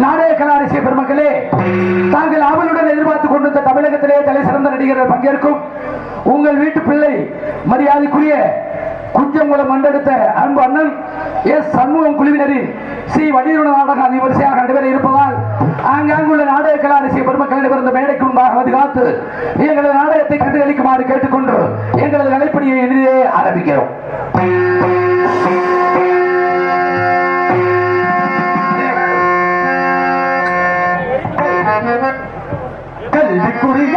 நாடக கலாரசிய பெருமக்களே, தாங்கள் அவளுடன் எதிர்பார்த்துக் கொண்டிருந்த தமிழகத்திலே தலை சிறந்த நடிகர்கள் பங்கேற்கும் உங்கள் வீட்டு பிள்ளை மரியாதைக்குரிய குஞ்சங்குளம் மண்டெடுத்த அன்பு அண்ணன் எஸ் சண்முகம் குழுவினரின் ஸ்ரீ வடிவன நாடகம் அதிவரிசையாக நடைபெற இருப்பதால் ஆங்காங்குள்ள நாடக கலாரசிய பெருமக்கள் நடைபெறும் மேடைக்கு முன்பாக வந்து காத்து எங்களது நாடகத்தை கண்டுகளிக்குமாறு கேட்டுக்கொண்டு எங்களது கலைப்பணியை எளிதே ஆரம்பிக்கிறோம். கல்விக்குரிய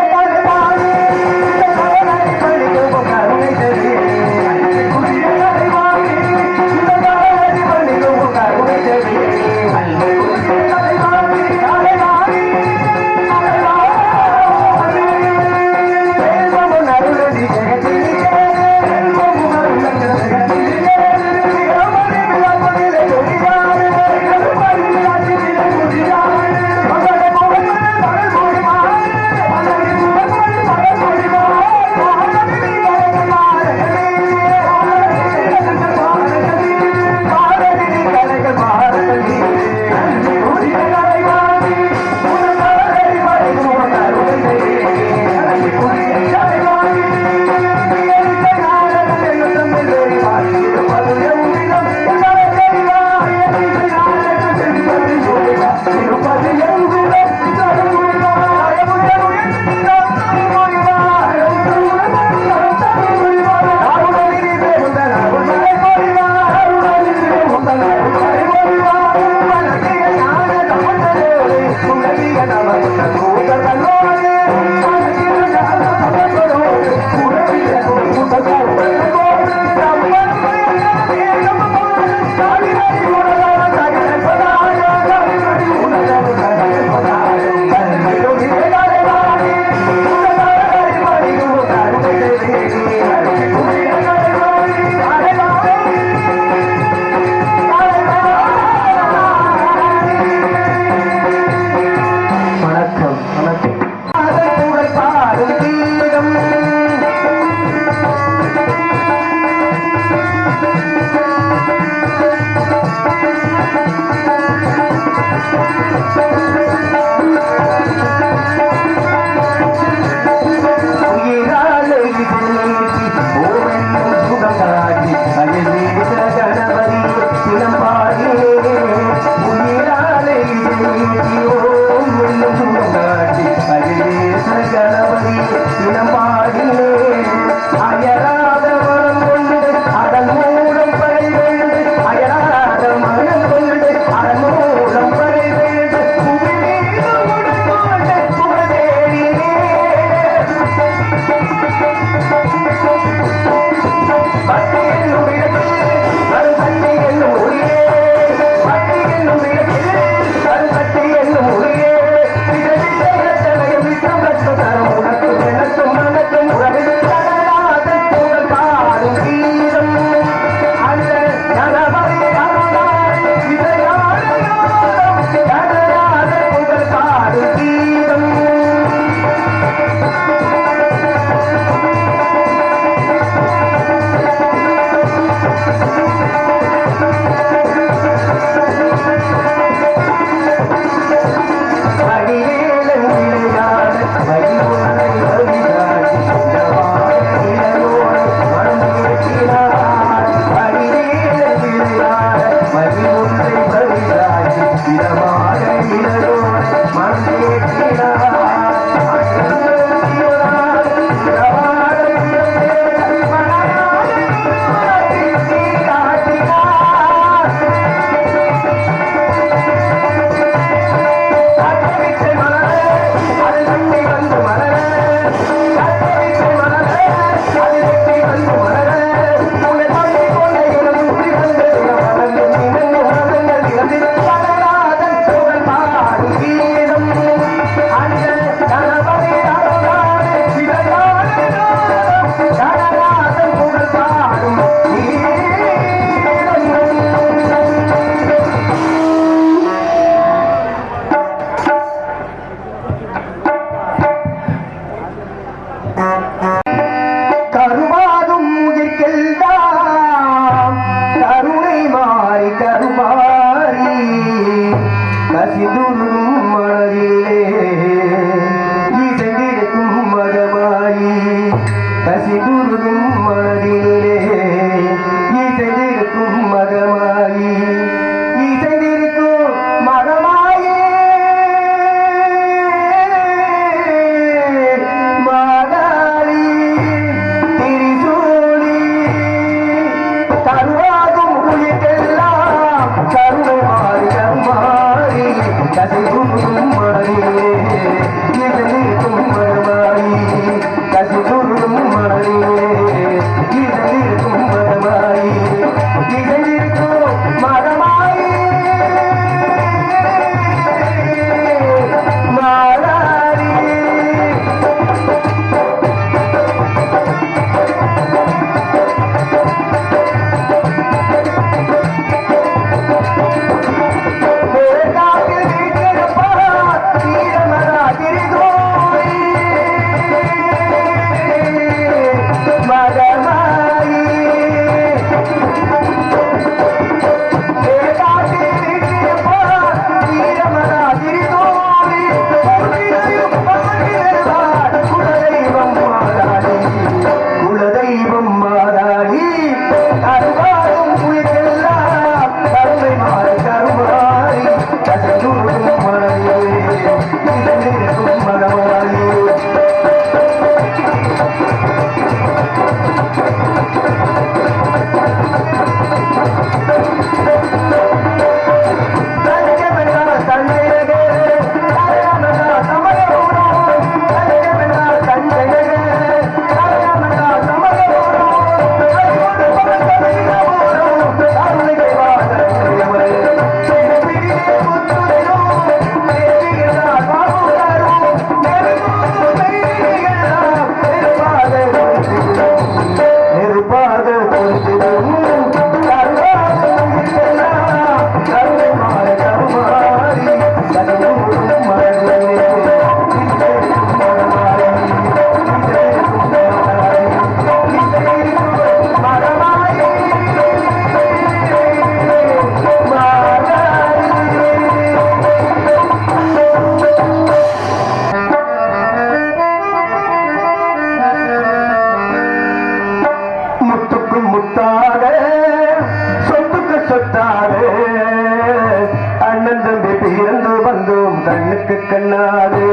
வந்தோம் கண்ணுக்கு கண்ணாலே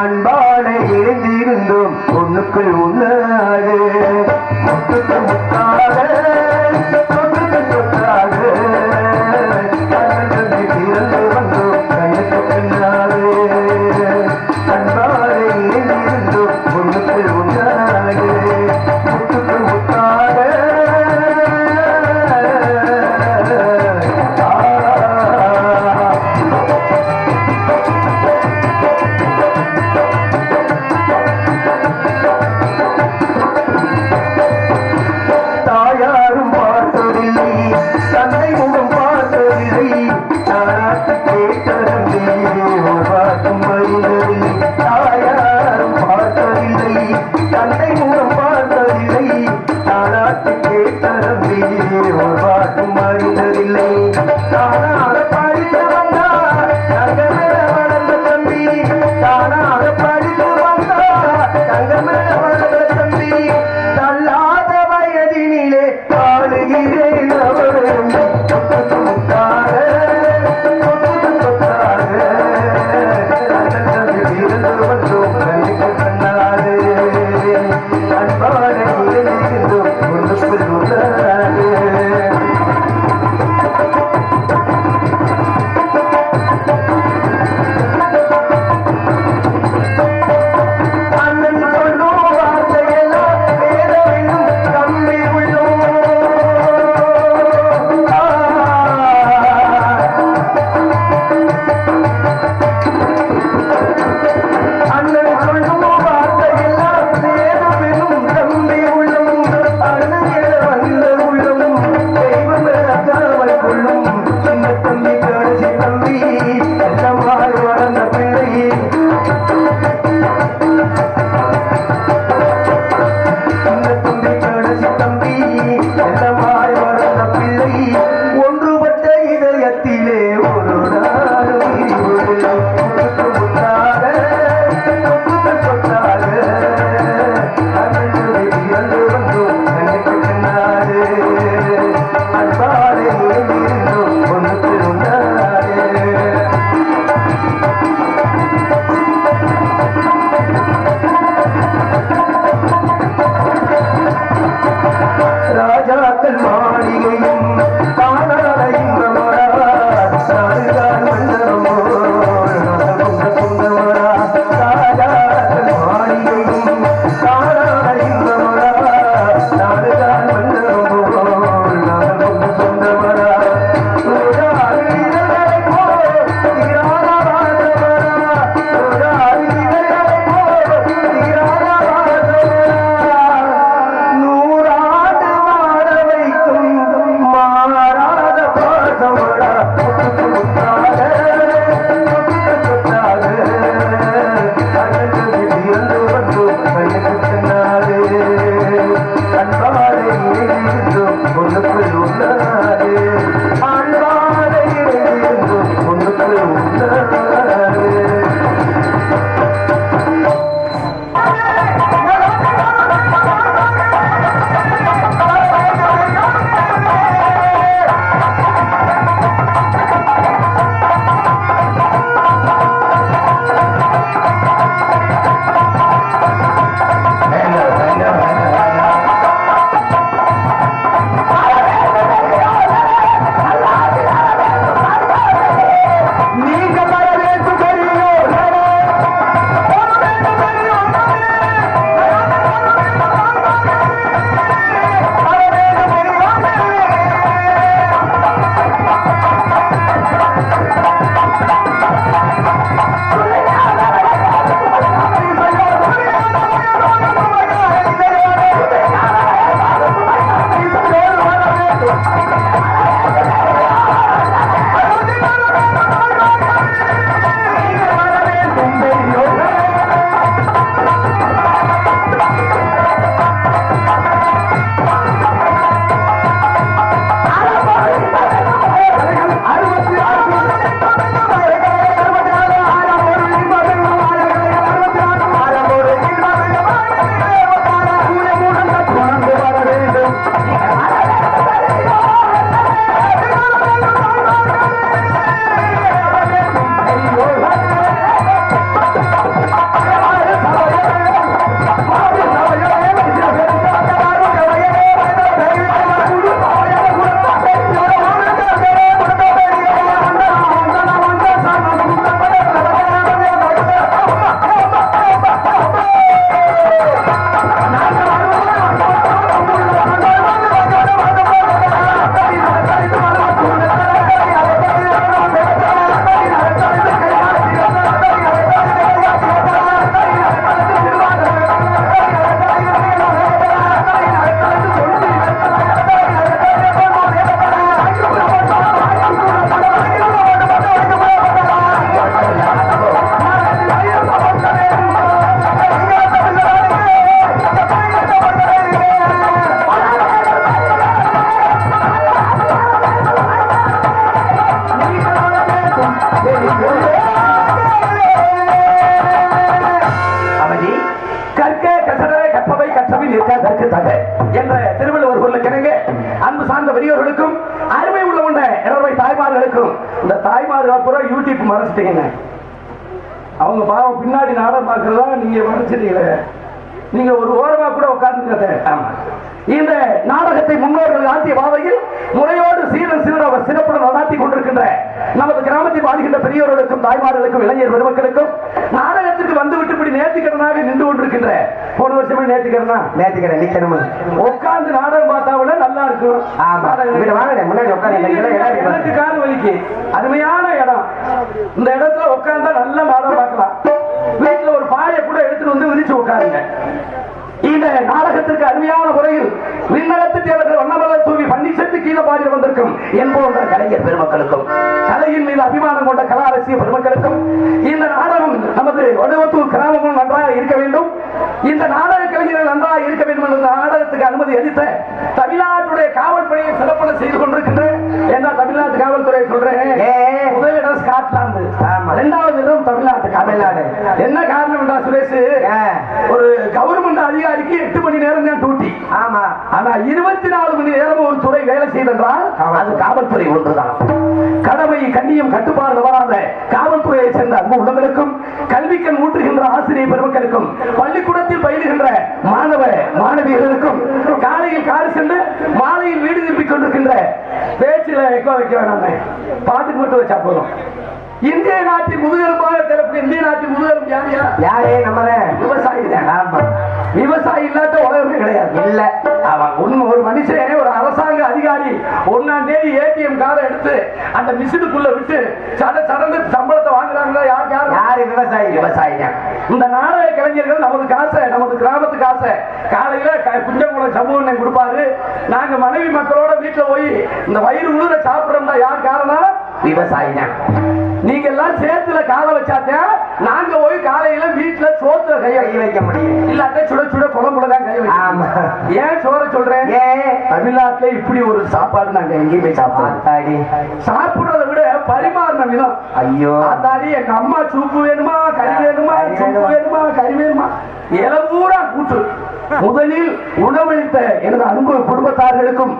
அன்பானை இணைந்திருந்தோம் ஒண்ணுக்குள் ஒன்னாக முத்துக்கு முத்தாக சொத்துக்கு சொத்தாக இறந்து வந்தோம் கண்ணுக்கு கண்ணாலே அன்பானை இணைந்திருந்தோம் ஒண்ணுக்குள் ஒன்னாக முத்துக்கு முத்தாக அவதி கற்க கசட கற்பவை கற்றவை நிற்க கற்க என்ற திருவள்ளுவர் சொல்லுக்கிறேங்க. அன்பு சார்ந்த பெரியவர்களுக்கும் அருமை உள்ள உண்ட இரவை தாய்மார்களுக்கும் இந்த தாய்மார்கள் பூரா யூடியூப் மறைச்சிட்டீங்க. அவங்க பாவம் பின்னாடி நாடகம் பார்க்கறதா நீங்க மறைச்சிட்டீங்களே. நீங்க ஒரு ஓரமா கூட உட்கார்ந்து. ஆமா, இந்த நாடகத்தை முன்னோர்கள் ஆற்றிய பாதையில் முறையோடு சிறப்புடன் நடாத்தி கொண்டிருக்கின்ற நமது கிராமத்தில் வாழ்கின்ற பெரியவர்களுக்கும் தாய்மார்களுக்கும் இளைஞர் பெருமக்களுக்கும் நாடகத்திற்கு வந்துவிட்டு இப்படி நேர்த்திக்கடனாக நின்று கொண்டிருக்கின்ற போன வருஷமே நேர்த்திக்கடன் நிக்கணும் உட்கார்ந்து நாடகம் பார்த்தாவிட நல்லா இருக்கும். எனக்கு கால் வலிக்கு அருமையான இடம். இந்த இடத்துல உட்கார்ந்தா நல்ல நாடகம் பார்க்கலாம். வீட்டுல ஒரு பாயை கூட எடுத்துட்டு வந்து விரிச்சு உட்காருங்க. இந்த நாடகத்திற்கு அருமையான முறையில் விண்ணகத்து தேவர்கள் வண்ணமலர் தூவி பன்னிசத்து கீழே பாடி வந்திருக்கும் என்போன்ற கலைஞர் பெருமக்களுக்கும் கலையின் மீது அபிமானம் கொண்ட கலா ரசிக பெருமக்களுக்கும் இந்த நாடகம் நமது வடுவத்தூர் கிராமமும் நன்றாக இருக்க வேண்டும், இந்த நாடக கலைஞர்கள் நன்றாக இருக்க வேண்டும் என்ற நாடகத்துக்கு அனுமதி அளித்த தமிழ்நாட்டுடைய காவல்துறையை சிறப்பாக செய்து கொண்டிருக்கின்ற என்ன தமிழ்நாட்டு காவல்துறை சொல்றேன். முதல் இடம் ஸ்காட்லாந்து, இரண்டாவது இடம் தமிழ்நாடு. என்ன காரணம் என்றா சுரேஷ், ஒரு கவர்மெண்ட் அதிகாரிக்கு 8 மணி நேரம் தான் டியூட்டி. ஆமா, ஆனா 24 மணி நேரம் ஒரு துறை வேலை செய்தென்றால் அது காவல்துறை ஒன்றுதான். கடமை கண்ணியம் கட்டுப்பாடு வராத காவல்துறையை சேர்ந்த அன்பு உள்ளவர்களுக்கும் கல்விக்கண் ஊற்றுகின்ற ஆசிரியர் பெருமக்களுக்கும் பள்ளிக்கூடத்தில் பயிலுகின்ற மாணவ மாணவியர்களுக்கும் காலையில் கார் சென்று மாலையில் வீடு திருப்பிக் கொண்டிருக்கின்ற பேச்சில வைக்க வேணாம், பாட்டுக்கு மட்டும் வச்சா போதும். இந்திய நாட்டின் முதுகெலும்பாக திறப்பு. இந்திய நாட்டின் முதுகெலும்பு யாரே? நம்ம விவசாயி தான். விவசாயி இல்லாத உலகமே கிடையாது. இல்ல, ஒரு மனுஷன் ஒரு அரசாங்க அதிகாரி 1ஆம் தேதி ஏடிஎம் கார்டை எடுத்து அந்த மிஷினுக்குள்ள விட்டு சடந்து சம்பளத்தை வாங்குறாங்களா? யாரு? விவசாயி. இந்த நாடக கலைஞர்கள் நமது காசை, நமது கிராமத்து காசை காலையில குஞ்சங்குளம் சமூகம் கொடுப்பாரு. நாங்க மனைவி மக்களோட வீட்டுல போய் இந்த வயிறு உழுத சாப்பிடுறோம்னா யார் காரணம்? விவசாயி. நீங்க எல்லாம் சேர்த்துல கால வச்சாத்தே நாங்க போய் காலையில வீட்டுல சோத்துல கை வைக்க முடியும். இல்லாத சுட சுட குழம்புலதான் கை வைக்க. ஏன் சோற சொல்றேன்? தமிழ்நாட்டுல இப்படி ஒரு சாப்பாடு நாங்க எங்கேயுமே சாப்பிடுறதை விட பரிமாறின விதம். ஐயோ அத்தாடி, எங்க அம்மா சூப்பு வேணுமா கறி வேணுமா, சூப்பு வேணுமா கறி வேணுமா, இளவூரா கூட்டு. முதலில் உணவளித்த எனது அன்பு குடும்பத்தார்களுக்கும்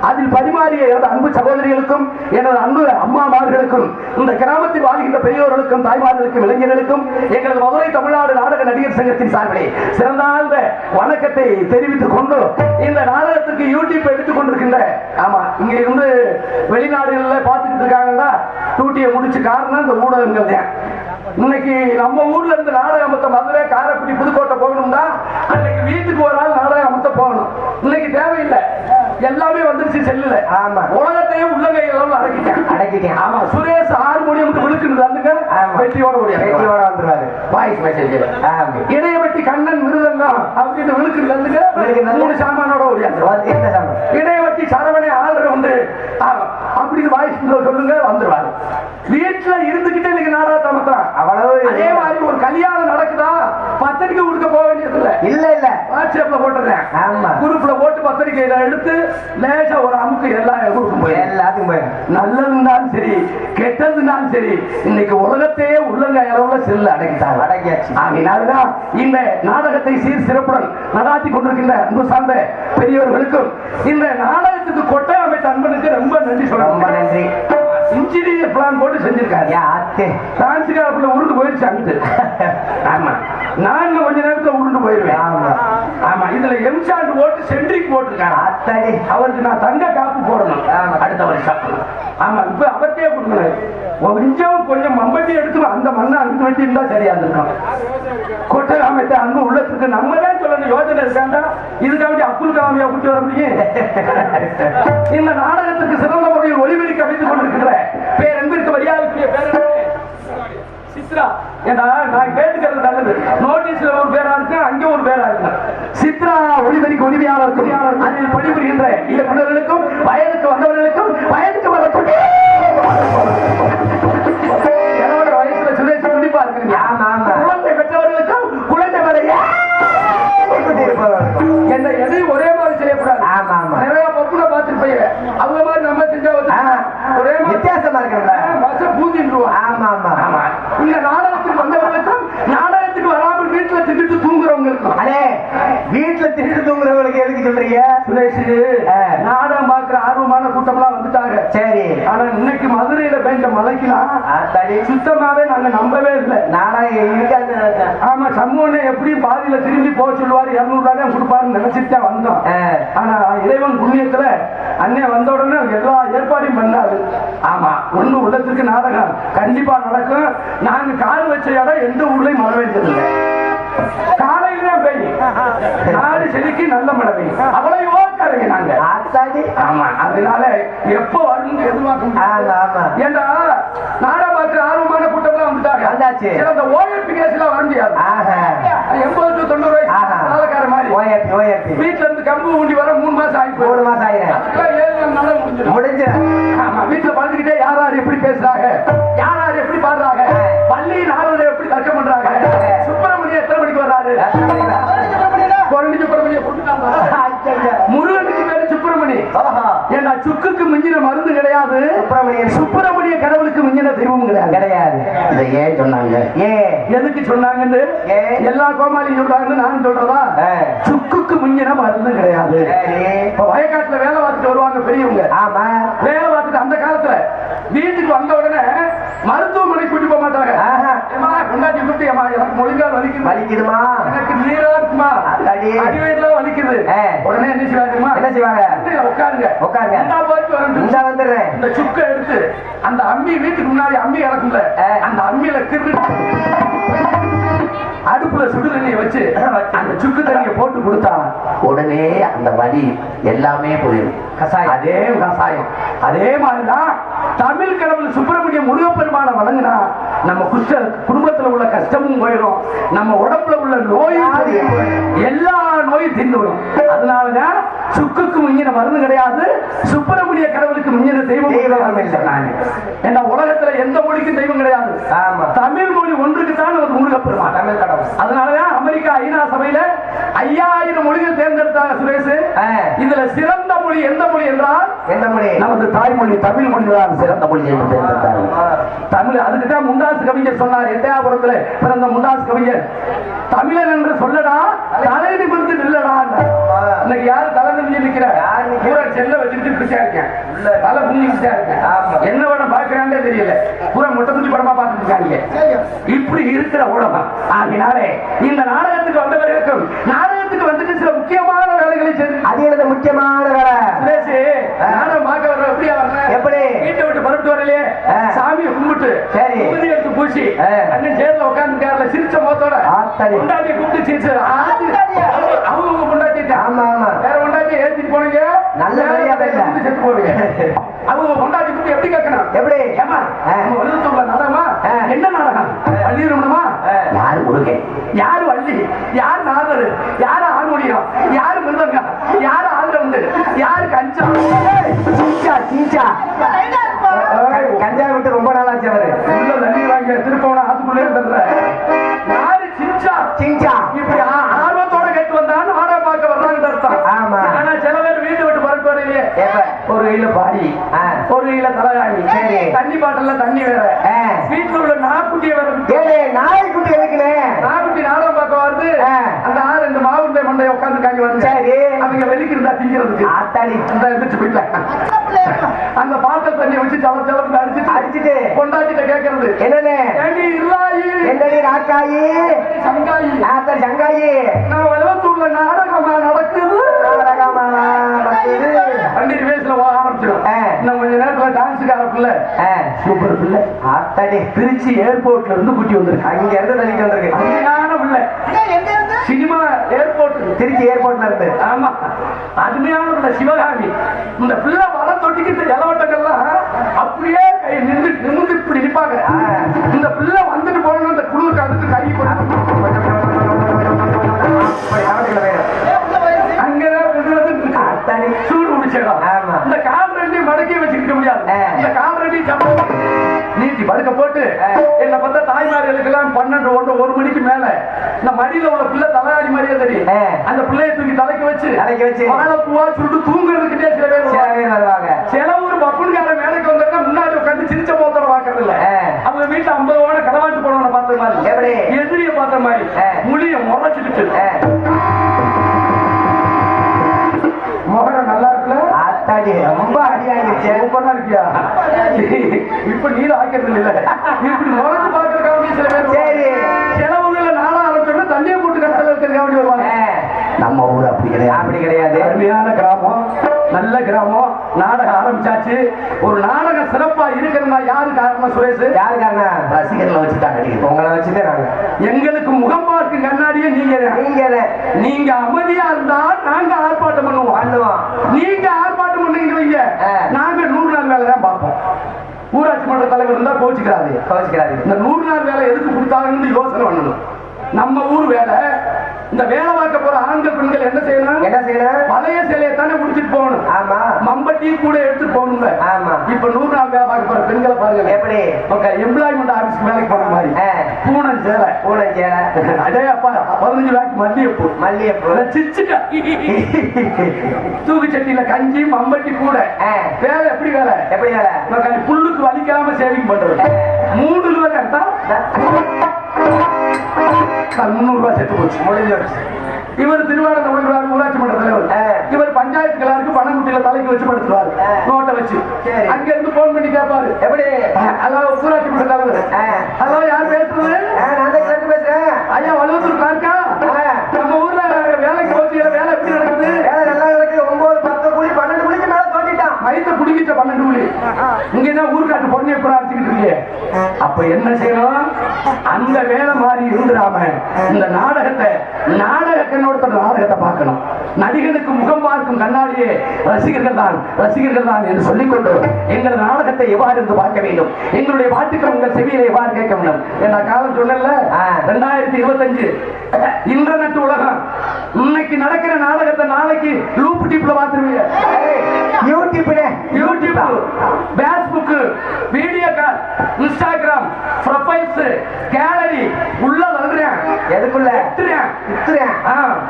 அதில் பரிமாறிய எனது அன்பு சகோதரிகளுக்கும் எனது அன்பு அம்மாமார்களுக்கும் இந்த கிராமத்தில் வாழ்கின்ற பெரியோர்களுக்கும் தாய்மார்களுக்கும் இளைஞர்களுக்கும் எங்களது மதுரை தமிழ்நாடு நாடக நடிகர் சங்கத்தின் சார்பிலே சிறந்தாழ்ந்த வணக்கத்தை தெரிவித்துக் கொண்டு இந்த நாடகத்திற்கு யூடியூப் எடுத்துக் கொண்டிருக்கின்ற, ஆமா இங்க இருந்து வெளிநாடுகளில் பார்த்துக்கிட்டு இருக்காங்கன்னா டியூட்டியை முடிச்சு காரணம் இந்த ஊடகங்கள் தான். இன்னைக்கு நம்ம ஊர்ல இருந்து நாடக அமத்த மதுரை காரைக்குடி புதுக்கோட்டை போகணும்னா அன்னைக்கு வீட்டுக்கு ஒரு நாள் நாடக அமத்த போகணும். இன்னைக்கு தேவையில்லை, எல்லாமே வந்துருச்சு செல்லுல. ஆமா, உலகத்தையும் உள்ளங்கைகள் அடக்கிட்டேன். ஆமா, சுரேஷ் ஹார்மோனியம் விழுக்குன்னு வெற்றியோட வந்துருவாரு. வாய்ஸ் மெசேஜ் இடைய வெட்டி கண்ணன் மிருதங்கம் அவங்க விழுக்குன்னு 3 சாமானோட ஓடியாந்து இடைய வெட்டி சரவணை ஆள்ற வந்து அப்படின்னு வாய்ஸ் சொல்லுங்க வந்துருவாரு. வீட்டுல இருந்துகிட்டே இன்னைக்கு நாடகத்தை அமர்த்தான். அவ்வளவு அதே மாதிரி ஒரு கல்யாணம் நடக்குதா பத்திரிக்கை கொடுக்க போக வேண்டியது இல்ல வாட்ஸ்அப்ல போட்டுறேன். குரூப்ல போட்டு பத்திரிக்கையில எடுத்து லேசா ஒரு அமுக்கு எல்லாருக்கும் எல்லாத்துக்கும் போய் நல்லது இருந்தாலும் சரி கெட்டது இருந்தாலும் சரி இன்னைக்கு உலகத்தையே உள்ளங்க அளவுல செல்ல அடக்கியாச்சு. அதனாலதான் இந்த நாடகத்தை சிறப்புடன் நடாத்தி கொண்டிருக்கின்ற அன்பு சார்ந்த பெரியவர்களுக்கும் இந்த நாடகத்துக்கு கொட்டை அமைத்த அன்பனுக்கு ரொம்ப நன்றி சொல்றேன். ரொம்ப நன்றி. இன்ஜினியர் பிளான் போட்டு செஞ்சிருக்காரு. டிரான்ஸ்கார்ல உருண்டு போயிருச்சு அங்கிட்டு. ஆமா, நான் கொஞ்ச நேரத்துல உருண்டு போயிருவேன். ஆமா, இதுல எம்சாண்ட் போட்டு சென்ட்ரிக் போட்டிருக்காரு. அவருக்கு நான் தங்க காப்பு போடணும் அடுத்த வருஷம். ஆமா, இப்ப அவர்கிட்டயே கொடுக்கணும். கொஞ்சம் மம்பட்டி எடுத்து அந்த மண்ணை அங்கிட்டு வெட்டி இருந்தா சரியா இருந்திருக்கும். கொட்டை அமைத்த அன்பு உள்ளத்துக்கு நம்ம தான் சொல்லணும். யோசனை இருக்காண்டா இதுக்காக அப்துல் கலாமியா கூட்டி வர முடியும். இந்த நாடகத்துக்கு சிறந்த முறையில் ஒளிபெருக்கி அமைத்துக் கொண்டிருக்கின்ற பேரன்பிற்கு மரியாதைக்குரிய பேரன் சித்ரா. ஏன்னா நான் கேட்டுக்கிறது நல்லது. நோட்டீஸ்ல ஒரு பேரா இருக்கு, அங்கே ஒரு பேரா இருக்கு. சித்ரா ஒளிபெருக்கி உதவியாளருக்கும் அதில் பணிபுரிகின்ற இயக்குநர்களுக்கும் வயதுக்கு வந்தவர்களுக்கும் வயதுக்கு வரக்கூடிய வயசுல சுரேஷ் துடிப்பா இருக்கு. குழந்தை பெற்றவர்களுக்கும் குழந்தை வரைய என்ன எதையும் ஒரே மாதிரி செய்யக்கூடாது. நிறைய பொருட்களை பார்த்துட்டு போய் அவங்க மாதிரி நம்ம செஞ்சா ஒரே வித்தியாசமா இருக்கிற பூஜின்றுவோம். ஆமா, ஆமா ஆமா. இந்த நாடகத்துக்கு வந்தவர்களுக்கும் நாடகத்துக்கு வராமல் வீட்டுல தின்னுட்டு தூங்குறவங்களுக்கும். அடே வீட்டுல திட்டு தூங்குறவங்களுக்கு எதுக்கு சொல்றீங்க? சுரேஷ், நாடகம் பார்க்கிற ஆர்வமான கூட்டம்லாம் வந்துட்டாங்க. சரி. ஆனா இன்னைக்கு மதுரையில பெய்த மழைக்கலாம் சுத்தமாவே நாங்க நம்பவே இல்லை. நாடகம் இருக்காது. ஆமா, சமூகனை எப்படி பாதியில திரும்பி போக சொல்லுவாரு, 200 ரூபாய் தான் கொடுப்பாருன்னு நினைச்சிட்டு வந்தோம். ஆனா இறைவன் புண்ணியத்துல அண்ணன் வந்த உடனே எல்லா ஏற்பாடையும் பண்ணாரு. ஆமா, ஒண்ணு உள்ளத்துக்கு நாடகம் கண்டிப்பா நடக்கும். நாங்க கால் வச்ச இடம் எந்த ஊர்லயும் மழை பெஞ்சதில்லை. காலையில தான் பெய்யும், நாடு செடிக்கு நல்ல மழை பெய்யும். அவ்வளவு யோசிக்காதீங்க நாங்க. ஆமா, அதனால எப்ப வரும் எதிர்பார்க்க முடியாது. ஏண்டா நாடகம் பார்க்கிற ஆர்வமான கூட்டம்லாம் வந்துட்டாங்க. சில அந்த ஓஎப்பி கேஸ்ல வர முடியாது. 80 to 90 வயசு நாளக்கார மாதிரி வீட்டுல இருந்து கம்பு ஊண்டி வர 3 மாசம் ஆகி 3 மாசம் ஆயிரம். அதுக்கெல்லாம் 7 நாள் முடிஞ்சிடும். ஆமா, வீட்டுல படுத்துக்கிட்டே யார் யார் எப்படி பேசுறாங்க, யார் யார் எப்படி பாடுறாங்க, பள்ளி நாளரை எப்படி தர்க்கம் பண்றாங்க, சுப்பிரமணியம் எத்தனை மணிக்கு வர்றாரு, குரண்டி சுப்பிரமணியம் முருகனுக்கு பேரு சுப்பிரமணி. ஏன்னா சுக்குக்கு மிஞ்சின மருந்து கிடையாது, சுப்பிரமணிய கடவுளுக்கு மிஞ்சின தெய்வம் கிடையாது. இதை ஏன் சொன்னாங்க, எதுக்கு சொன்னாங்கன்னு எல்லா கோமாளியும் சொல்றாங்கன்னு நான் சொல்றதா? சுக்குக்கு மிஞ்சின மருந்து கிடையாது. வயக்காட்டுல வேலை பார்த்துட்டு வருவாங்க பெரியவங்க. ஆமா, வேலை பார்த்துட்டு அந்த காலத்துல வீட்டுக்கு வந்த உடனே மருத்துவமனை கூட்டி போக மாட்டாங்க. கொண்டாட்டி கூட்டி எனக்கு மொழிகால் வலிக்குதுமா, எனக்கு நீரா இருக்குமா, அடிவயிறுலாம் வலிக்குது. உடனே என்ன செய்வாங்கம்மா, என்ன செய்வாங்க, உட்காருங்க உட்காருங்க, வந்துடுறேன். இந்த சுக்கை எடுத்து அந்த அம்மி வீட்டுக்கு முன்னாடி அம்மி இறக்கும்ல, அந்த அம்மியில கிரு அடுப்புல சுடு தண்ணியை வச்சு அந்த சுக்கு தண்ணியை போட்டு கொடுத்தா உடனே அந்த வலி எல்லாமே போயிடும். கசாயம், அதே கசாயம். அதே மாதிரிதான் தமிழ் கடவுள் சுப்பிரமணிய முருகப்பெருமான வழங்கினா நம்ம குடும்பத்துல உள்ள கஷ்டமும் போயிடும், நம்ம உடம்புல உள்ள நோயும் எல்லா நோயும் தீர்ந்துவிடும். அதனாலதான் சுக்குக்கு மிஞ்சின மருந்து கிடையாது, சுப்பிரமணிய கடவுளுக்கு மிஞ்சின தெய்வம் சொன்னாங்க. ஏன்னா உலகத்துல எந்த மொழிக்கும் தெய்வம் கிடையாது, தமிழ் மொழி ஒன்றுக்கு தான் ஒரு முருகப்பெருமான் தமிழ் கடவுள். அதனாலதான் அமெரிக்கா ஐநா சபையில 5000 மொழிகள் தேர்ந்தெடுத்தாங்க சுரேஷ். இதுல சிறந்த மொழி எந்த மொழி என்றால் எந்த மொழி? நமது தாய்மொழி தமிழ் மொழி தான் சிறந்த மொழி என்று தேர்ந்தெடுத்தாங்க. தமிழ். அதுக்குதான் முண்டாசு கவிஞர் சொன்னார், எட்டயாபுரத்துல பிறந்த முண்டாசு கவிஞர், தமிழன் என்று சொல்லடா தலை நிமிர்ந்து நில்லடா. இன்னைக்கு யாரு தலை நிமிர்ந்து நிக்கிற? பூரா செல்ல வச்சுட்டு பிடிச்சா இருக்கேன், தலை புண்ணிச்சா இருக்கேன், என்ன படம் பார்க்கிறான்னு தெரியல, பூரா மொட்டை குஞ்சு படமா பார்த்துட்டு இருக்காங்க. இப்படி இருக்கிற உலகம். ஆகினாலே இந்த நாடகத்துக்கு வந்தவர்களுக்கும் நாடகத்துக்கு வந்துட்டு சில முக்கியமான வேலைகளை செய்து, அது எனது முக்கியமான வேலை. நாடகம் பார்க்க வர்ற எப்படியா வர்ற, எப்படி வீட்டை விட்டு பரப்பிட்டு வரலையே, சாமியை கும்பிட்டு உறுதி எடுத்து பூசி அண்ணன் சேர்ல உட்கார்ந்து சிரிச்ச முகத்தோட கொண்டாட்டி கூப்பிட்டு சிரிச்சு அவங்க கொண்டாட்டி வேற கொண்டாட்டி ஏற்றிட்டு போனீங்க, நல்ல செத்து போவீங்க. அவங்க கொண்டாட்டி கூப்பிட்டு எப்படி கேட்கணும், எப்படி ஏமா வள்ளுவத்தூர்ல நாடகமா, என்ன நாடகம், வள்ளிரமணமா, யாரு முருகன், யாரு வள்ளி, யாரு நாதர், யாரு ஆண்மொழியம், யாரு மிருதங்கம், யாரு ஆந்திரவுண்டு, யாரு கஞ்சா சீச்சா கஞ்சா விட்டு ரொம்ப நாளாச்சு. அவரு உள்ள தண்ணி வாங்க திருப்பவன ஆத்துக்குள்ளே தர்ற யாரு சிஞ்சா சிஞ்சா இப்படி ஆர்வத்தோட கேட்டு வந்தா நாடகம் பார்க்க வர்றாங்கன்னு அர்த்தம். ஆமா, ஆனா சில பேர் வீட்டு விட்டு பரப்பு வரையிலே ஒரு கையில பாடி, ஒரு கையில தலைகாணி, தண்ணி பாட்டில தண்ணி வேற, வீட்டுல உள்ள நாய்க்குட்டிய வேற. நாய்க்குட்டி எதுக்குன்னு நாய்க்குட்டி நாடகம் பார்க்க வருது, அந்த ஆறு ரெண்டு மாவுண்டை மண்டைய உட்காந்து காஞ்சி வந்து அவங்க வெளிக்கு இருந்தா திங்கிறதுக்கு எந்திரிச்சு போயிட்டாங்க. அந்த பாத்திர தண்ணியை வச்சு சவ செலவு அடிச்சுட்டு கொண்டாட்டிட்ட கேட்கறது, என்னன்னு என்னடி ராக்காயி சங்காயி சங்காயி, நம்ம வளவத்தூர்ல நாடகமா நடக்குது, நாடகமா நடக்குது. 2 வயசுல ஆரம்பிச்சிடும். இன்னும் கொஞ்ச நேரத்துல டான்ஸுக்கார பிள்ளை, சூப்பர் பிள்ளை, ஆத்தாடி திருச்சி ஏர்போர்ட்ல இருந்து கூட்டி வந்திருக்கு, அங்க இருந்து தள்ளிட்டு வந்திருக்கு. அருமையான பிள்ளை, சினிமா ஏர்போர்ட் திருச்சி ஏர்போர்ட்ல இருந்து. ஆமா, அருமையான பிள்ளை சிவகாமி. இந்த பிள்ளை வர தொட்டிக்கிட்டு இலவட்டங்கள்லாம் அப்படியே நிமிர்ந்து இப்படி நிற்பாங்க. இந்த பிள்ளை வந்துட்டு போன அந்த குழுவுக்கு அதுக்கு கை அங்கதான் சூடு முடிச்சிடும். இந்த கால் ரெண்டையும் மடக்கி வச்சுக்க முடியாது, இந்த கால் ரெண்டையும் நீட்டி படுக்க போட்டு என்ன பார்த்தா தாய்மார்களுக்கு எல்லாம் 12, 1 மணிக்கு மேல இந்த மடியில உள்ள பிள்ளை தலையாடி மாதிரியே தெரியும். அந்த பிள்ளையை தூக்கி தலைக்கு வச்சு வாழைப்பூவா சுட்டு தூங்குறதுக்கிட்டே சில பேர் வருவாங்க. சில ஊர் பப்புன்கார வேலைக்கு வந்தா முன்னாடி உட்காந்து சிரிச்ச போத்தோட பாக்குறது இல்ல, அவங்க வீட்டுல மாதிரி எப்படி? எதிரிய பார்த்த மாதிரி புளிய முறைச்சிட்டு முகரம் நல்லா இருக்குல்ல? அத்தாடி ரொம்ப அடியாகிருச்சு. சூப்பரா இருக்கியா? இப்ப நீர் ஆக்கிறது இல்ல, இப்படி முறைச்சு பாக்குறதுக்காக சில பேர் சரி சில ஊர்ல நாளா ஆரம்பிச்சோன்னா தண்ணியை போட்டு கஷ்டம் இருக்கிறதுக்காக வருவாங்க. நம்ம ஊர் அப்படி கிடையாது. அப்படி கிடையாது. அருமையான கிராமம், நல்ல கிராமம். நாடகம் ஆரம்பிச்சாச்சு. ஒரு நாடகம் சிறப்பா இருக்கிறதா யாரு காரணம்? சுரேஷ். யாரு காரணம்? ரசிகர்களை வச்சுட்டாங்க. உங்களை வச்சுட்டே நாங்க. எங்களுக்கு முகம் பார்க்கும் கண்ணாடியே நீங்க அமைதியா இருந்தா நாங்க ஆர்ப்பாட்டம் பண்ணுவோம். நீங்க ஆர்ப்பாட்டம் பண்ணீங்க, நாங்க 100 நாள் வேலை தான் பார்ப்போம். ஊராட்சி மன்ற தலைவர் இருந்தா கோச்சுக்கிறாரு. இந்த 100 நாள் வேலை எதுக்கு கொடுத்தாங்கன்னு யோசனை பண்ணணும். நம்ம ஊர் வேலை, இந்த வேலை பார்க்க போற ஆண்கள் பெண்கள் என்ன செய்யணும்? பழைய சேலையை தானே குடிச்சிட்டு போகணும். ஆமா. மம்பட்டி கூட எடுத்துட்டு போகணுங்க. ஆமா. இப்ப 100 நாள் வேலை பார்க்க போற பெண்களை பாருங்க எப்படி எம்ப்ளாய்மெண்ட் ஆபீஸ்க்கு வேலைக்கு போற மாதிரி பூனம் சேலை அதே அப்பா 15 ரூபாய்க்கு மல்லிகைப்பூ சிச்சுட்டா தூக்கு சட்டியில கஞ்சி மம்பட்டி கூட வேலை. எப்படி வேலை? புல்லுக்கு வலிக்காம சேவிங் பண்றது. 3 ரூபாய் கரெக்டா 300 ரூபாய் செத்து போச்சு. இவர் திருவாரூர் ஊராட்சி மன்ற தலைவர். இவர் பஞ்சாயத்து கலருக்கு பணமுட்டியில தலைக்கு வச்சு படுத்துவாரு, நோட்டை வச்சு. அங்க இருந்து போன் பண்ணி கேட்பாரு, எப்படி? ஹலோ ஊராட்சி மன்ற தலைவர். ஹலோ, யார் பேசுறது? பேசுறேன் ஐயா, வலுவத்தூர் கிளார்க்கா? நம்ம ஊர்ல வேலைக்கு போச்சு. வேலை எப்படி நடக்குது? வேலை நல்லா நடக்குது. 9 10 கூலி 12 கூலிக்கு மேல தோண்டிட்டான். வயிற்று குடிக்கிட்ட 12 கூலி. இங்க தான் ஊருக்காட்டு பொண்ணு எப்ப அடிச்சுக்கிட்டு இருக்கீங்க. அப்ப என்ன செய்யணும்? அந்த வேலை மாதிரி இருந்துடாம இந்த நாடகத்தை நாடகத்தை பார்க்கணும். நடிகனுக்கு முகம் பார்க்கும் கண்ணாடியே ரசிகர்கள் தான் என்று சொல்லிக்கொண்டு எங்கள் நாடகத்தை எவ்வாறு இருந்து பார்க்க வேண்டும், எங்களுடைய பாட்டுக்கள் உங்கள் செவியில எவ்வாறு கேட்க வேண்டும் என்ற காலம் சொன்னல. 2025 இன்டர்நெட் உலகம். இன்னைக்கு நடக்கிற நாடகத்தை நாளைக்கு லூப் டிப்ல பார்த்துருவீங்க. YouTube, Facebook, video call, Instagram, profiles, gallery உள்ள வளர்றேன். எதுக்குள்ள இத்துறேன்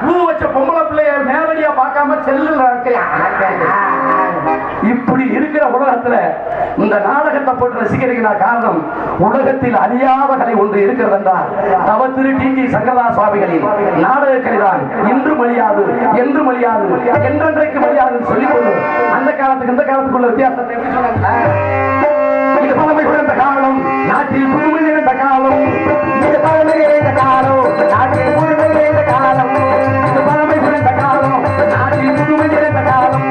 பூ வச்ச பொம்பளை பிள்ளைய நேரடியா பார்க்காம செல்லுல இப்படி இருக்கிற உலகத்துல இந்த நாடகத்தை போட்டு ரசிக்கிறீங்க. காரணம், உலகத்தில் அழியாத கலை ஒன்று இருக்கிறது என்றால் தவ திரு டி சங்கரதாஸ் சுவாமிகளின் நாடக கலைதான். இன்றும் அழியாது, என்றும் அழியாது, என்றென்றைக்கு அழியாதுன்னு சொல்லிக்கொண்டு அந்த காலத்துக்கு இந்த காலத்துக்குள்ள வித்தியாசத்தை எப்படி சொன்னாங்க? இது பழமை குறைந்த காலம், நாட்டில் புதுமை நிறைந்த காலம். இது பழமை நிறைந்த காலம், நாட்டில் புதுமை நிறைந்த காலம். இது பழமை குறைந்த காலம், நாட்டில் புதுமை நிறைந்த காலம்.